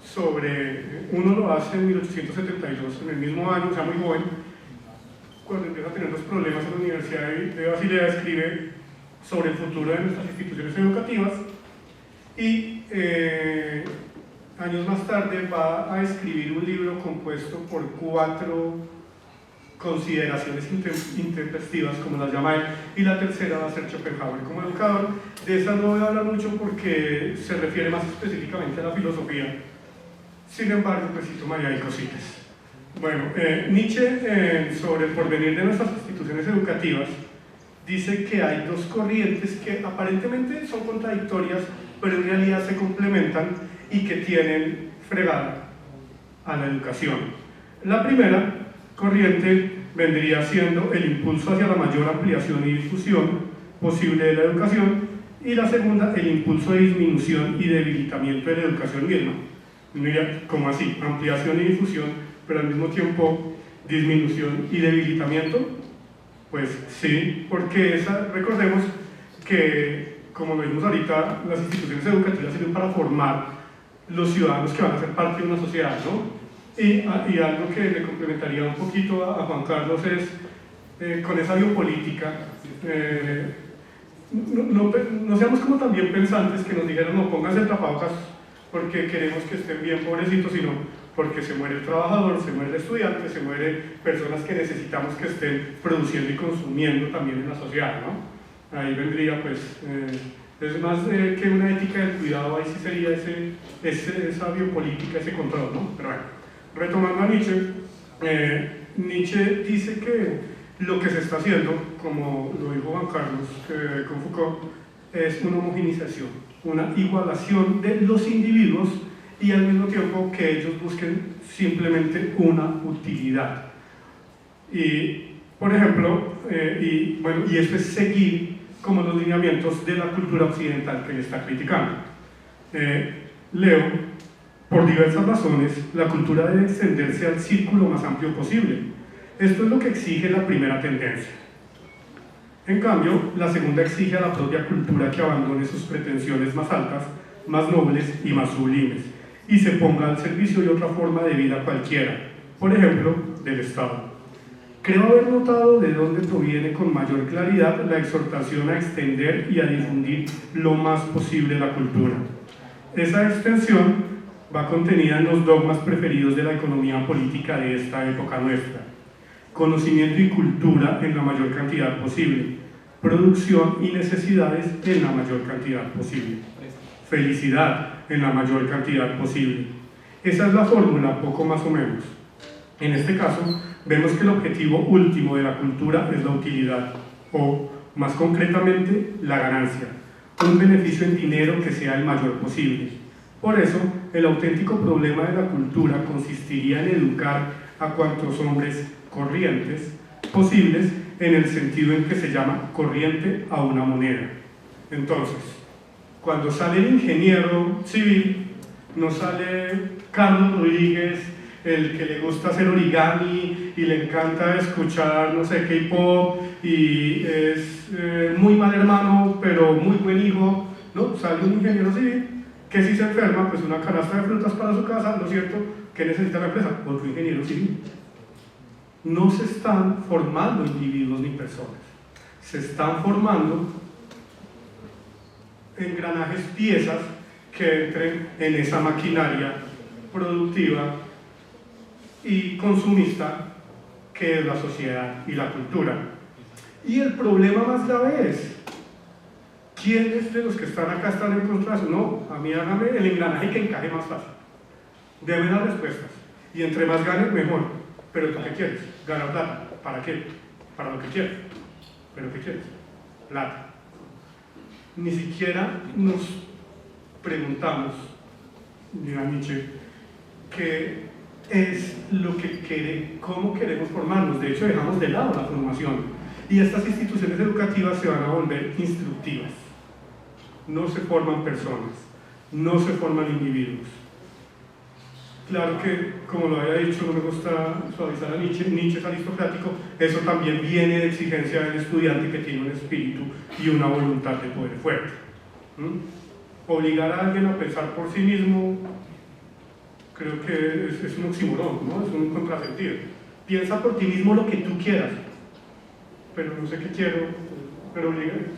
sobre, uno lo hace en 1872, en el mismo año, o sea, muy joven, cuando empieza a tener los problemas en la Universidad de Basilea, escribe sobre el futuro de nuestras instituciones educativas, y años más tarde va a escribir un libro compuesto por 4 consideraciones intempestivas, como las llama él, y la tercera va a ser Schopenhauer como educador. De esa no voy a hablar mucho porque se refiere más específicamente a la filosofía. Sin embargo, pues sí tomaría ahí cositas. Bueno, Nietzsche, sobre el porvenir de nuestras instituciones educativas, dice que hay dos corrientes que aparentemente son contradictorias, pero en realidad se complementan y que tienen fregada a la educación. La primera corriente vendría siendo el impulso hacia la mayor ampliación y difusión posible de la educación, y la segunda, el impulso de disminución y debilitamiento de la educación misma. Mira, como así, ampliación y difusión, pero al mismo tiempo disminución y debilitamiento. Pues sí, porque recordemos que, como lo vimos ahorita, las instituciones educativas sirven para formar los ciudadanos que van a ser parte de una sociedad, ¿no? Y algo que le complementaría un poquito a Juan Carlos es, con esa biopolítica, no seamos como también pensantes que nos dijeran, no, pónganse tapabocas porque queremos que estén bien pobrecitos, sino porque se muere el trabajador, se muere el estudiante, se mueren personas que necesitamos que estén produciendo y consumiendo también en la sociedad, ¿no? Ahí vendría, pues, es más que una ética del cuidado, ahí sí sería esa biopolítica, ese control, ¿no? Pero bueno, retomando a Nietzsche, Nietzsche dice que lo que se está haciendo, como lo dijo Juan Carlos con Foucault, es una homogenización, una igualación de los individuos y al mismo tiempo que ellos busquen simplemente una utilidad. Y, por ejemplo, y esto es seguir como los lineamientos de la cultura occidental que él está criticando. Leo, por diversas razones, la cultura debe extenderse al círculo más amplio posible. Esto es lo que exige la primera tendencia. En cambio, la segunda exige a la propia cultura que abandone sus pretensiones más altas, más nobles y más sublimes, y se ponga al servicio de otra forma de vida cualquiera, por ejemplo, del Estado. Creo haber notado de dónde proviene con mayor claridad la exhortación a extender y a difundir lo más posible la cultura. Esa extensión va contenida en los dogmas preferidos de la economía política de esta época nuestra: conocimiento y cultura en la mayor cantidad posible, producción y necesidades en la mayor cantidad posible, felicidad en la mayor cantidad posible. Esa es la fórmula, poco más o menos. En este caso, vemos que el objetivo último de la cultura es la utilidad, o, más concretamente, la ganancia, un beneficio en dinero que sea el mayor posible. Por eso, el auténtico problema de la cultura consistiría en educar a cuantos hombres corrientes posibles, en el sentido en que se llama corriente a una moneda. Entonces, cuando sale el ingeniero civil, no sale Carlos Rodríguez, el que le gusta hacer origami y le encanta escuchar, no sé, K-pop y es muy mal hermano, pero muy buen hijo, ¿no? Sale un ingeniero civil que si se enferma, pues una canasta de frutas para su casa, ¿no es cierto? ¿Qué necesita la empresa? Otro ingeniero civil. No se están formando individuos ni personas, se están formando engranajes, piezas que entren en esa maquinaria productiva y consumista que es la sociedad y la cultura. Y el problema más grave es: ¿quiénes de los que están acá están en contra de eso? No, a mí hágame el engranaje que encaje más fácil. Deme las respuestas. Y entre más ganes, mejor. ¿Pero tú qué quieres? ¿Ganar plata? ¿Para qué? Para lo que quieres. ¿Pero qué quieres? Plata. Ni siquiera nos preguntamos, dirá Nietzsche, qué es lo que cómo queremos formarnos. De hecho, dejamos de lado la formación. Y estas instituciones educativas se van a volver instructivas. No se forman personas, no se forman individuos. Claro que, como lo había dicho, no me gusta suavizar a Nietzsche, Nietzsche es aristocrático, eso también viene de exigencia del estudiante que tiene un espíritu y una voluntad de poder fuerte. Obligar a alguien a pensar por sí mismo, creo que es un oxímoron, ¿no? Es un contrasentido. Piensa por ti mismo lo que tú quieras, pero no sé qué quiero, pero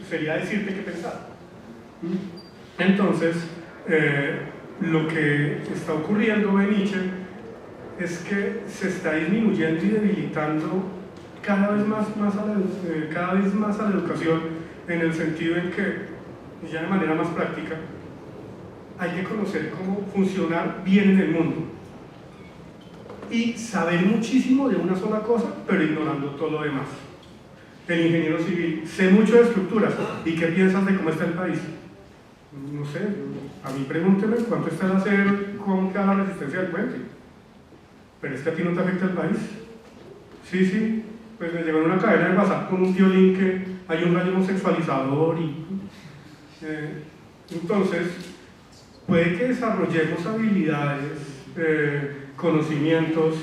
sería decirte qué pensar. Entonces, lo que está ocurriendo en Nietzsche es que se está disminuyendo y debilitando cada vez más a la educación, en el sentido en que, ya de manera más práctica, hay que conocer cómo funcionar bien en el mundo y saber muchísimo de una sola cosa, pero ignorando todo lo demás. El ingeniero civil, sé mucho de estructuras. ¿Y qué piensas de cómo está el país? No sé, a mí pregúnteme cuánto está el acero, cómo queda la resistencia del puente. Pero es que a ti no te afecta el país. Sí, pues me llegó en una cadena de WhatsApp con un violín que hay un rayo homosexualizador y... entonces, puede que desarrollemos habilidades, conocimientos,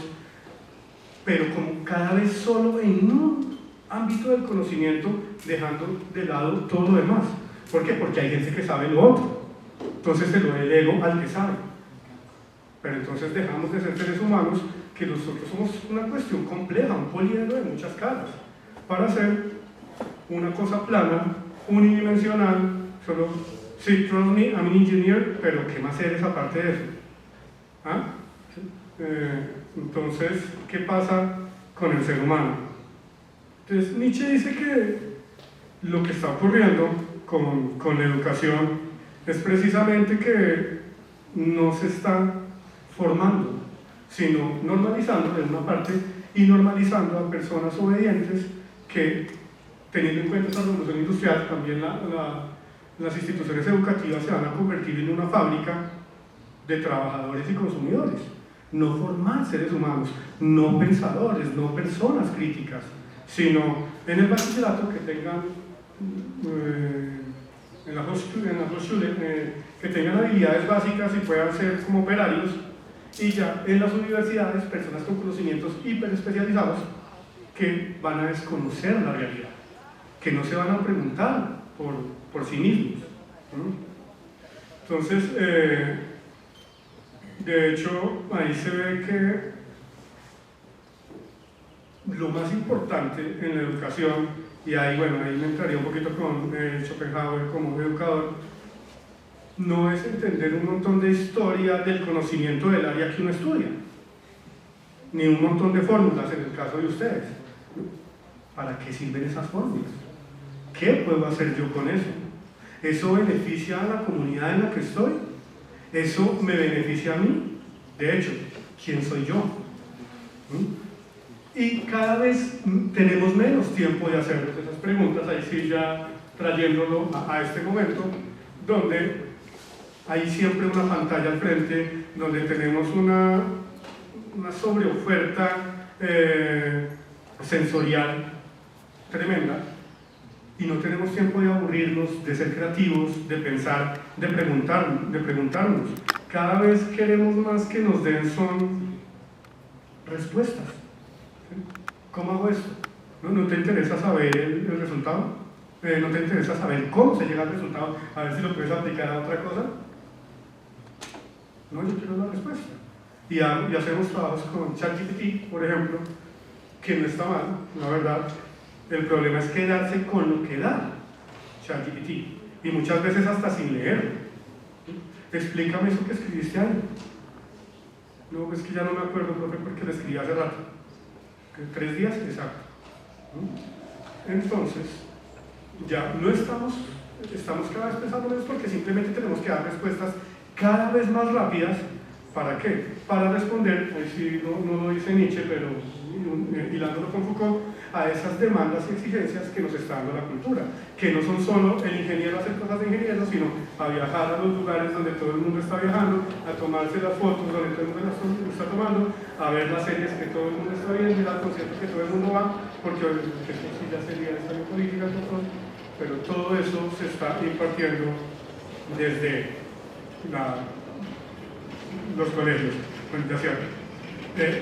pero como cada vez solo en un ámbito del conocimiento, dejando de lado todo lo demás. ¿Por qué? Porque hay gente que sabe lo otro. Entonces se lo delego al que sabe. Pero entonces dejamos de ser seres humanos, que nosotros somos una cuestión compleja, un poliedro de muchas caras, para hacer una cosa plana, unidimensional, solo, sí, trust me, I'm an engineer, pero ¿qué más eres aparte de eso? ¿Ah? Entonces, ¿qué pasa con el ser humano? Entonces, Nietzsche dice que lo que está ocurriendo con la educación es precisamente que no se está formando, sino normalizando de una parte y normalizando a personas obedientes que, teniendo en cuenta esa revolución industrial, también las instituciones educativas se van a convertir en una fábrica de trabajadores y consumidores, no formar seres humanos, no pensadores, no personas críticas, sino en el bachillerato que tengan en la Hochschule, que tengan habilidades básicas y puedan ser como operarios, y ya en las universidades personas con conocimientos hiperespecializados que van a desconocer la realidad, que no se van a preguntar por sí mismos. Entonces, de hecho, ahí se ve que lo más importante en la educación, y ahí, bueno, ahí me entraría un poquito con Schopenhauer como educador, no es entender un montón de historia del conocimiento del área que uno estudia, ni un montón de fórmulas en el caso de ustedes. ¿Para qué sirven esas fórmulas? ¿Qué puedo hacer yo con eso? ¿Eso beneficia a la comunidad en la que estoy? ¿Eso me beneficia a mí? De hecho, ¿quién soy yo? Y cada vez tenemos menos tiempo de hacernos esas preguntas, ahí sí ya trayéndolo a este momento, donde hay siempre una pantalla al frente, donde tenemos una sobreoferta sensorial tremenda, y no tenemos tiempo de aburrirnos, de ser creativos, de pensar, de preguntarnos. Cada vez queremos más que nos den son respuestas. ¿Cómo hago esto? ¿No te interesa saber el resultado? ¿No te interesa saber cómo se llega al resultado? A ver si lo puedes aplicar a otra cosa. No, yo quiero la respuesta. Y hacemos trabajos con ChatGPT, por ejemplo, que no está mal, la verdad. El problema es quedarse con lo que da ChatGPT, y muchas veces hasta sin leerlo. Explícame eso que escribiste ahí. No, es que ya no me acuerdo, profe, porque lo escribí hace rato. 3 días, exacto. Entonces, ya no estamos cada vez pensando menos, porque simplemente tenemos que dar respuestas cada vez más rápidas. ¿Para qué? Para responder, ahí sí no lo dice Nietzsche, pero hilándolo con Foucault, a esas demandas y exigencias que nos está dando la cultura, que no son solo el ingeniero hacer cosas de ingeniero, sino a viajar a los lugares donde todo el mundo está viajando, a tomarse las fotos donde todo el mundo las está tomando, a ver las series que todo el mundo está viendo, ir al concierto que todo el mundo va, porque eso sí ya sería historia política, pero todo eso se está impartiendo desde los colegios.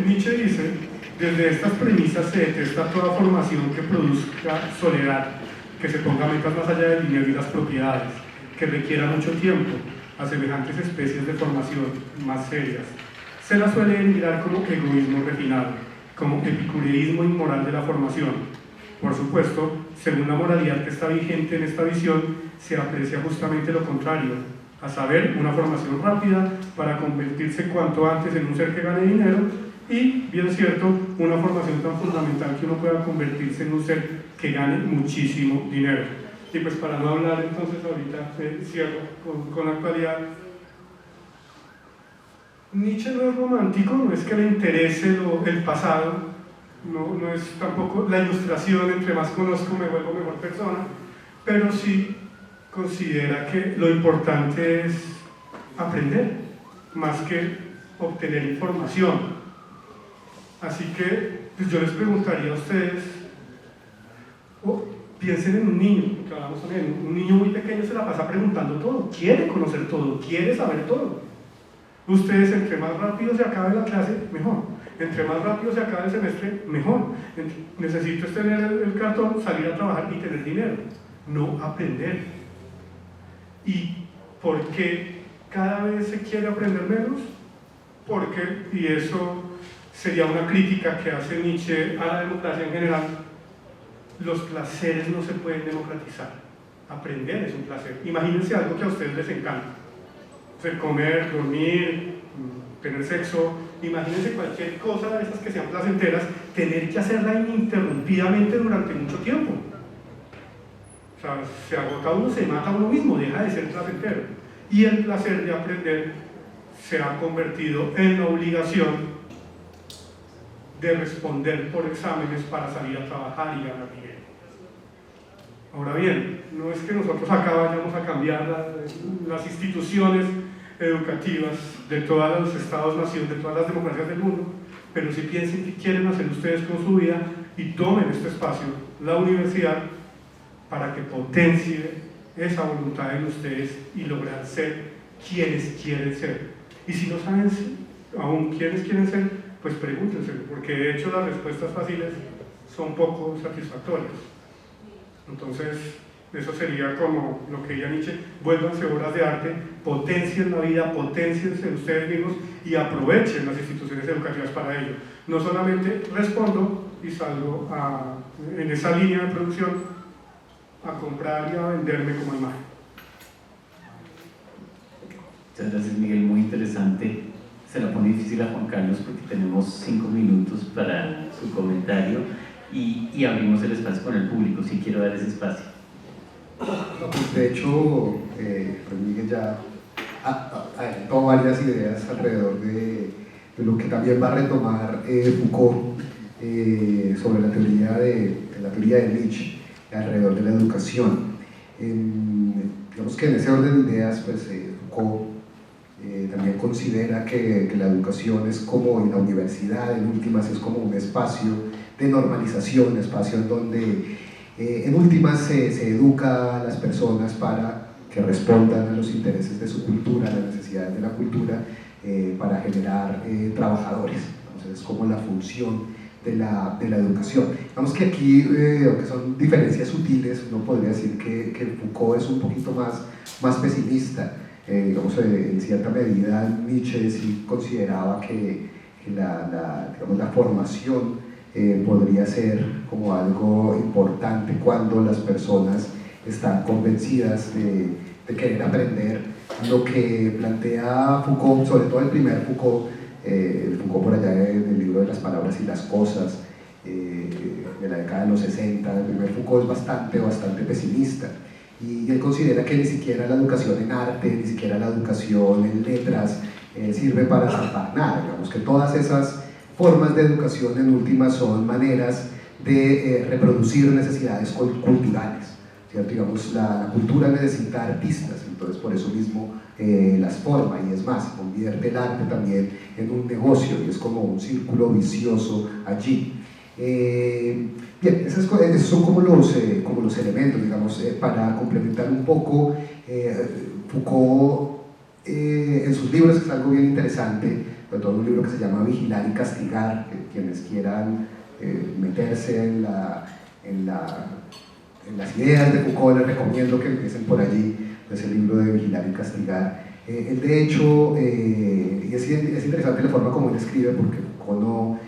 Nietzsche dice: desde estas premisas se detesta toda formación que produzca soledad, que se ponga metas más allá del dinero y las propiedades, que requiera mucho tiempo, a semejantes especies de formación más serias. Se la suele mirar como egoísmo refinado, como epicureísmo inmoral de la formación. Por supuesto, según la moralidad que está vigente en esta visión, se aprecia justamente lo contrario, a saber, una formación rápida para convertirse cuanto antes en un ser que gane dinero, y, bien cierto, una formación tan fundamental que uno pueda convertirse en un ser que gane muchísimo dinero. Y pues para no hablar entonces ahorita, cierro con la actualidad. Nietzsche no es romántico, no es que le interese el pasado, no es tampoco la ilustración, entre más conozco me vuelvo mejor persona, pero sí considera que lo importante es aprender, más que obtener información. Así que pues yo les preguntaría a ustedes, piensen en un niño, que hablamos también, un niño muy pequeño se la pasa preguntando todo, quiere conocer todo, quiere saber todo. Ustedes, entre más rápido se acabe la clase, mejor. Entre más rápido se acabe el semestre, mejor. Necesito es tener el cartón, salir a trabajar y tener dinero, no aprender. ¿Y por qué cada vez se quiere aprender menos? Porque, y eso sería una crítica que hace Nietzsche a la democracia en general, los placeres no se pueden democratizar. Aprender es un placer. Imagínense algo que a ustedes les encanta. O sea, comer, dormir, tener sexo. Imagínense cualquier cosa de esas que sean placenteras, tener que hacerla ininterrumpidamente durante mucho tiempo. O sea, se agota uno, se mata a uno mismo, deja de ser placentero. Y el placer de aprender se ha convertido en la obligación de responder por exámenes para salir a trabajar y ganar dinero. Ahora bien, no es que nosotros acá vayamos a cambiar las instituciones educativas de todos los estados-nación, de todas las democracias del mundo, pero si piensen qué quieren hacer ustedes con su vida y tomen este espacio, la universidad, para que potencie esa voluntad en ustedes y lograr ser quienes quieren ser. Y si no saben aún quiénes quieren ser, pues pregúntense, porque de hecho las respuestas fáciles son poco satisfactorias. Entonces, eso sería como lo que diría Nietzsche: vuélvanse obras de arte, potencien la vida, potenciense ustedes mismos y aprovechen las instituciones educativas para ello. No solamente respondo y salgo en esa línea de producción a comprar y a venderme como imagen.
Muchas gracias, Miguel, muy interesante. Se la pone difícil a Juan Carlos porque tenemos 5 minutos para su comentario y abrimos el espacio con el público, si quiero dar ese espacio.
No, pues de hecho, Miguel ya adelantó varias ideas alrededor de lo que también va a retomar Foucault sobre la teoría de Nietzsche alrededor de la educación. Digamos que en ese orden de ideas, pues Foucault también considera que la educación es como, en la universidad en últimas, es como un espacio de normalización, un espacio en donde en últimas se educa a las personas para que respondan a los intereses de su cultura, a las necesidades de la cultura, para generar trabajadores. Entonces es como la función de la educación. Digamos que aquí, aunque son diferencias sutiles, uno podría decir que Foucault es un poquito más pesimista. Digamos, en cierta medida Nietzsche sí consideraba que digamos, la formación podría ser como algo importante cuando las personas están convencidas de querer aprender. Lo que plantea Foucault, sobre todo el primer Foucault, Foucault por allá del libro de las palabras y las cosas, de la década de los 60, el primer Foucault es bastante pesimista. Y él considera que ni siquiera la educación en arte, ni siquiera la educación en letras sirve para salvar nada. Digamos que todas esas formas de educación en última son maneras de reproducir necesidades culturales, ¿cierto? Digamos, la cultura necesita artistas, entonces por eso mismo las forma, y es más, convierte el arte también en un negocio y es como un círculo vicioso allí. Bien, esos son como los elementos, digamos, para complementar un poco. Foucault en sus libros es algo bien interesante, sobre todo un libro que se llama Vigilar y Castigar, que quienes quieran meterse en las ideas de Foucault les recomiendo que empiecen por allí, ese libro de Vigilar y Castigar. Él de hecho, y es interesante la forma como él escribe, porque Foucault no...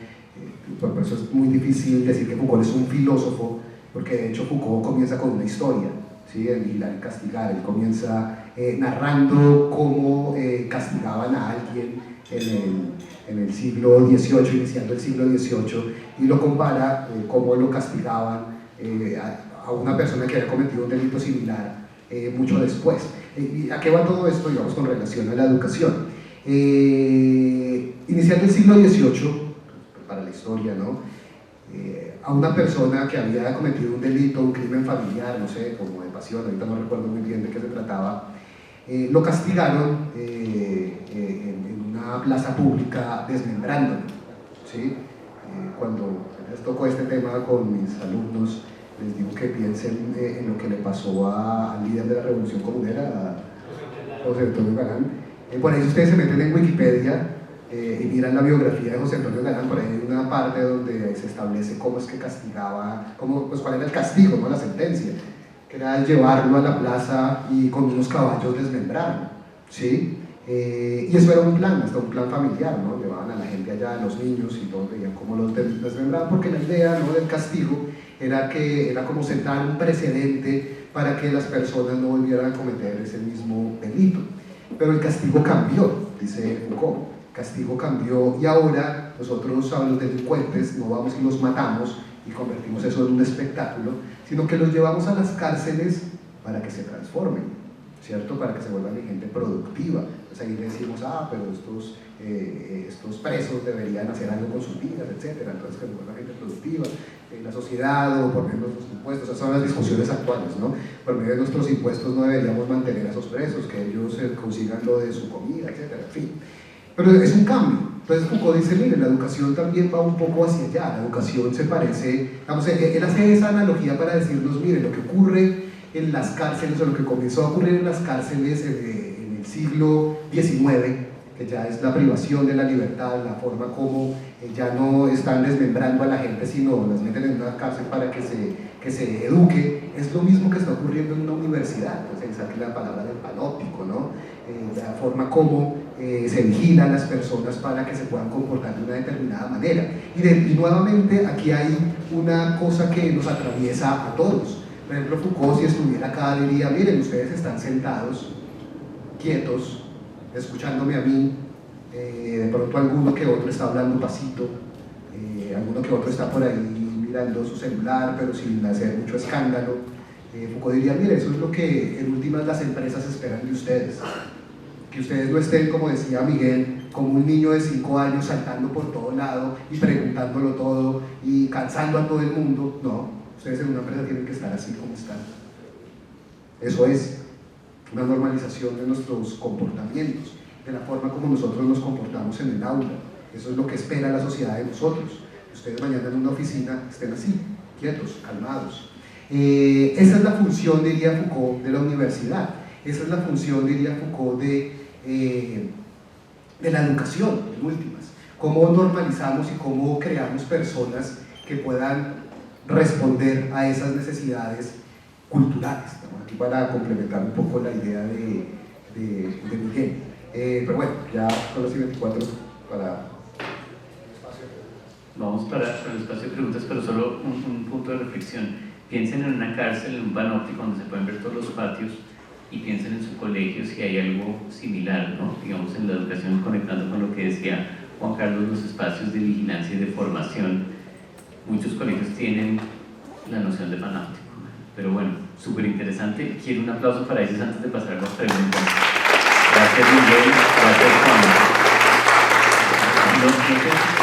por eso es muy difícil decir que Foucault es un filósofo, porque de hecho Foucault comienza con una historia, ¿sí? El Vigilar y Castigar. Él comienza narrando cómo castigaban a alguien en el siglo XVIII, iniciando el siglo XVIII, y lo compara cómo lo castigaban a una persona que había cometido un delito similar mucho después. ¿Y a qué va todo esto? Digamos, con relación a la educación. Iniciando el siglo XVIII, para la historia, ¿no? A una persona que había cometido un delito, un crimen familiar, no sé, como de pasión, ahorita no recuerdo muy bien de qué se trataba, lo castigaron en una plaza pública desmembrándolo, ¿sí? Cuando les tocó este tema con mis alumnos, les digo que piensen en lo que le pasó al líder de la Revolución Comunera, a José Antonio Galán. Por ahí ustedes se meten en Wikipedia y miran la biografía de José Antonio Galán, por ahí hay una parte donde se establece cómo es que castigaba, pues cuál era el castigo, ¿no? La sentencia, que era llevarlo a la plaza y con unos caballos desmembrarlo, ¿sí? Y eso era un plan, hasta un plan familiar, ¿no? Llevaban a la gente allá, a los niños, y todos veían cómo los desmembraban, porque la idea, ¿no?, del castigo era como sentar un precedente para que las personas no volvieran a cometer ese mismo delito. Pero el castigo cambió, dice Foucault, el castigo cambió, y ahora nosotros a los delincuentes no vamos y los matamos y convertimos eso en un espectáculo, sino que los llevamos a las cárceles para que se transformen, ¿cierto? Para que se vuelvan gente productiva. Entonces ahí decimos, pero estos presos deberían hacer algo con sus vidas, etc. Entonces que se vuelvan gente productiva, la sociedad, o por medio de nuestros impuestos. Esas son las discusiones actuales, ¿no? Por medio de nuestros impuestos no deberíamos mantener a esos presos, que ellos consigan lo de su comida, etc. En fin. Pero es un cambio. Entonces Foucault dice, mire, la educación también va un poco hacia allá. La educación se parece, digamos, él hace esa analogía para decirnos, mire, lo que ocurre en las cárceles, o lo que comenzó a ocurrir en las cárceles en el siglo XIX, que ya es la privación de la libertad, la forma como ya no están desmembrando a la gente, sino las meten en una cárcel para que se eduque, es lo mismo que está ocurriendo en una universidad. Entonces aquí la palabra del panóptico, ¿no? La forma como se vigilan las personas para que se puedan comportar de una determinada manera. Y nuevamente aquí hay una cosa que nos atraviesa a todos. Por ejemplo, Foucault, si estuviera acá, diría, miren, ustedes están sentados, quietos, escuchándome a mí, de pronto alguno que otro está hablando pasito, alguno que otro está por ahí mirando su celular, pero sin hacer mucho escándalo. Foucault diría, mire, eso es lo que en últimas las empresas esperan de ustedes, que ustedes no estén, como decía Miguel, como un niño de 5 años saltando por todo lado y preguntándolo todo y cansando a todo el mundo. No, ustedes en una empresa tienen que estar así como están. Eso es una normalización de nuestros comportamientos, de la forma como nosotros nos comportamos en el aula. Eso es lo que espera la sociedad de nosotros. Ustedes mañana en una oficina estén así, quietos, calmados. Esa es la función, diría Foucault, de la universidad. Esa es la función, diría Foucault, de la educación, en últimas. Cómo normalizamos y cómo creamos personas que puedan responder a esas necesidades culturales, ¿no? Aquí para complementar un poco la idea de Miguel. Pero bueno, ya son los 24 para el espacio.
Vamos para el espacio de preguntas, pero solo un punto de reflexión. Piensen en una cárcel, en un panóptico donde se pueden ver todos los patios, y piensen en su colegio si hay algo similar, ¿no? Digamos, en la educación, conectando con lo que decía Juan Carlos, los espacios de vigilancia y de formación. Muchos colegios tienen la noción de panóptico. Pero bueno, súper interesante. Quiero un aplauso para ellos antes de pasar a las preguntas. Gracias, Miguel. Gracias, Juan.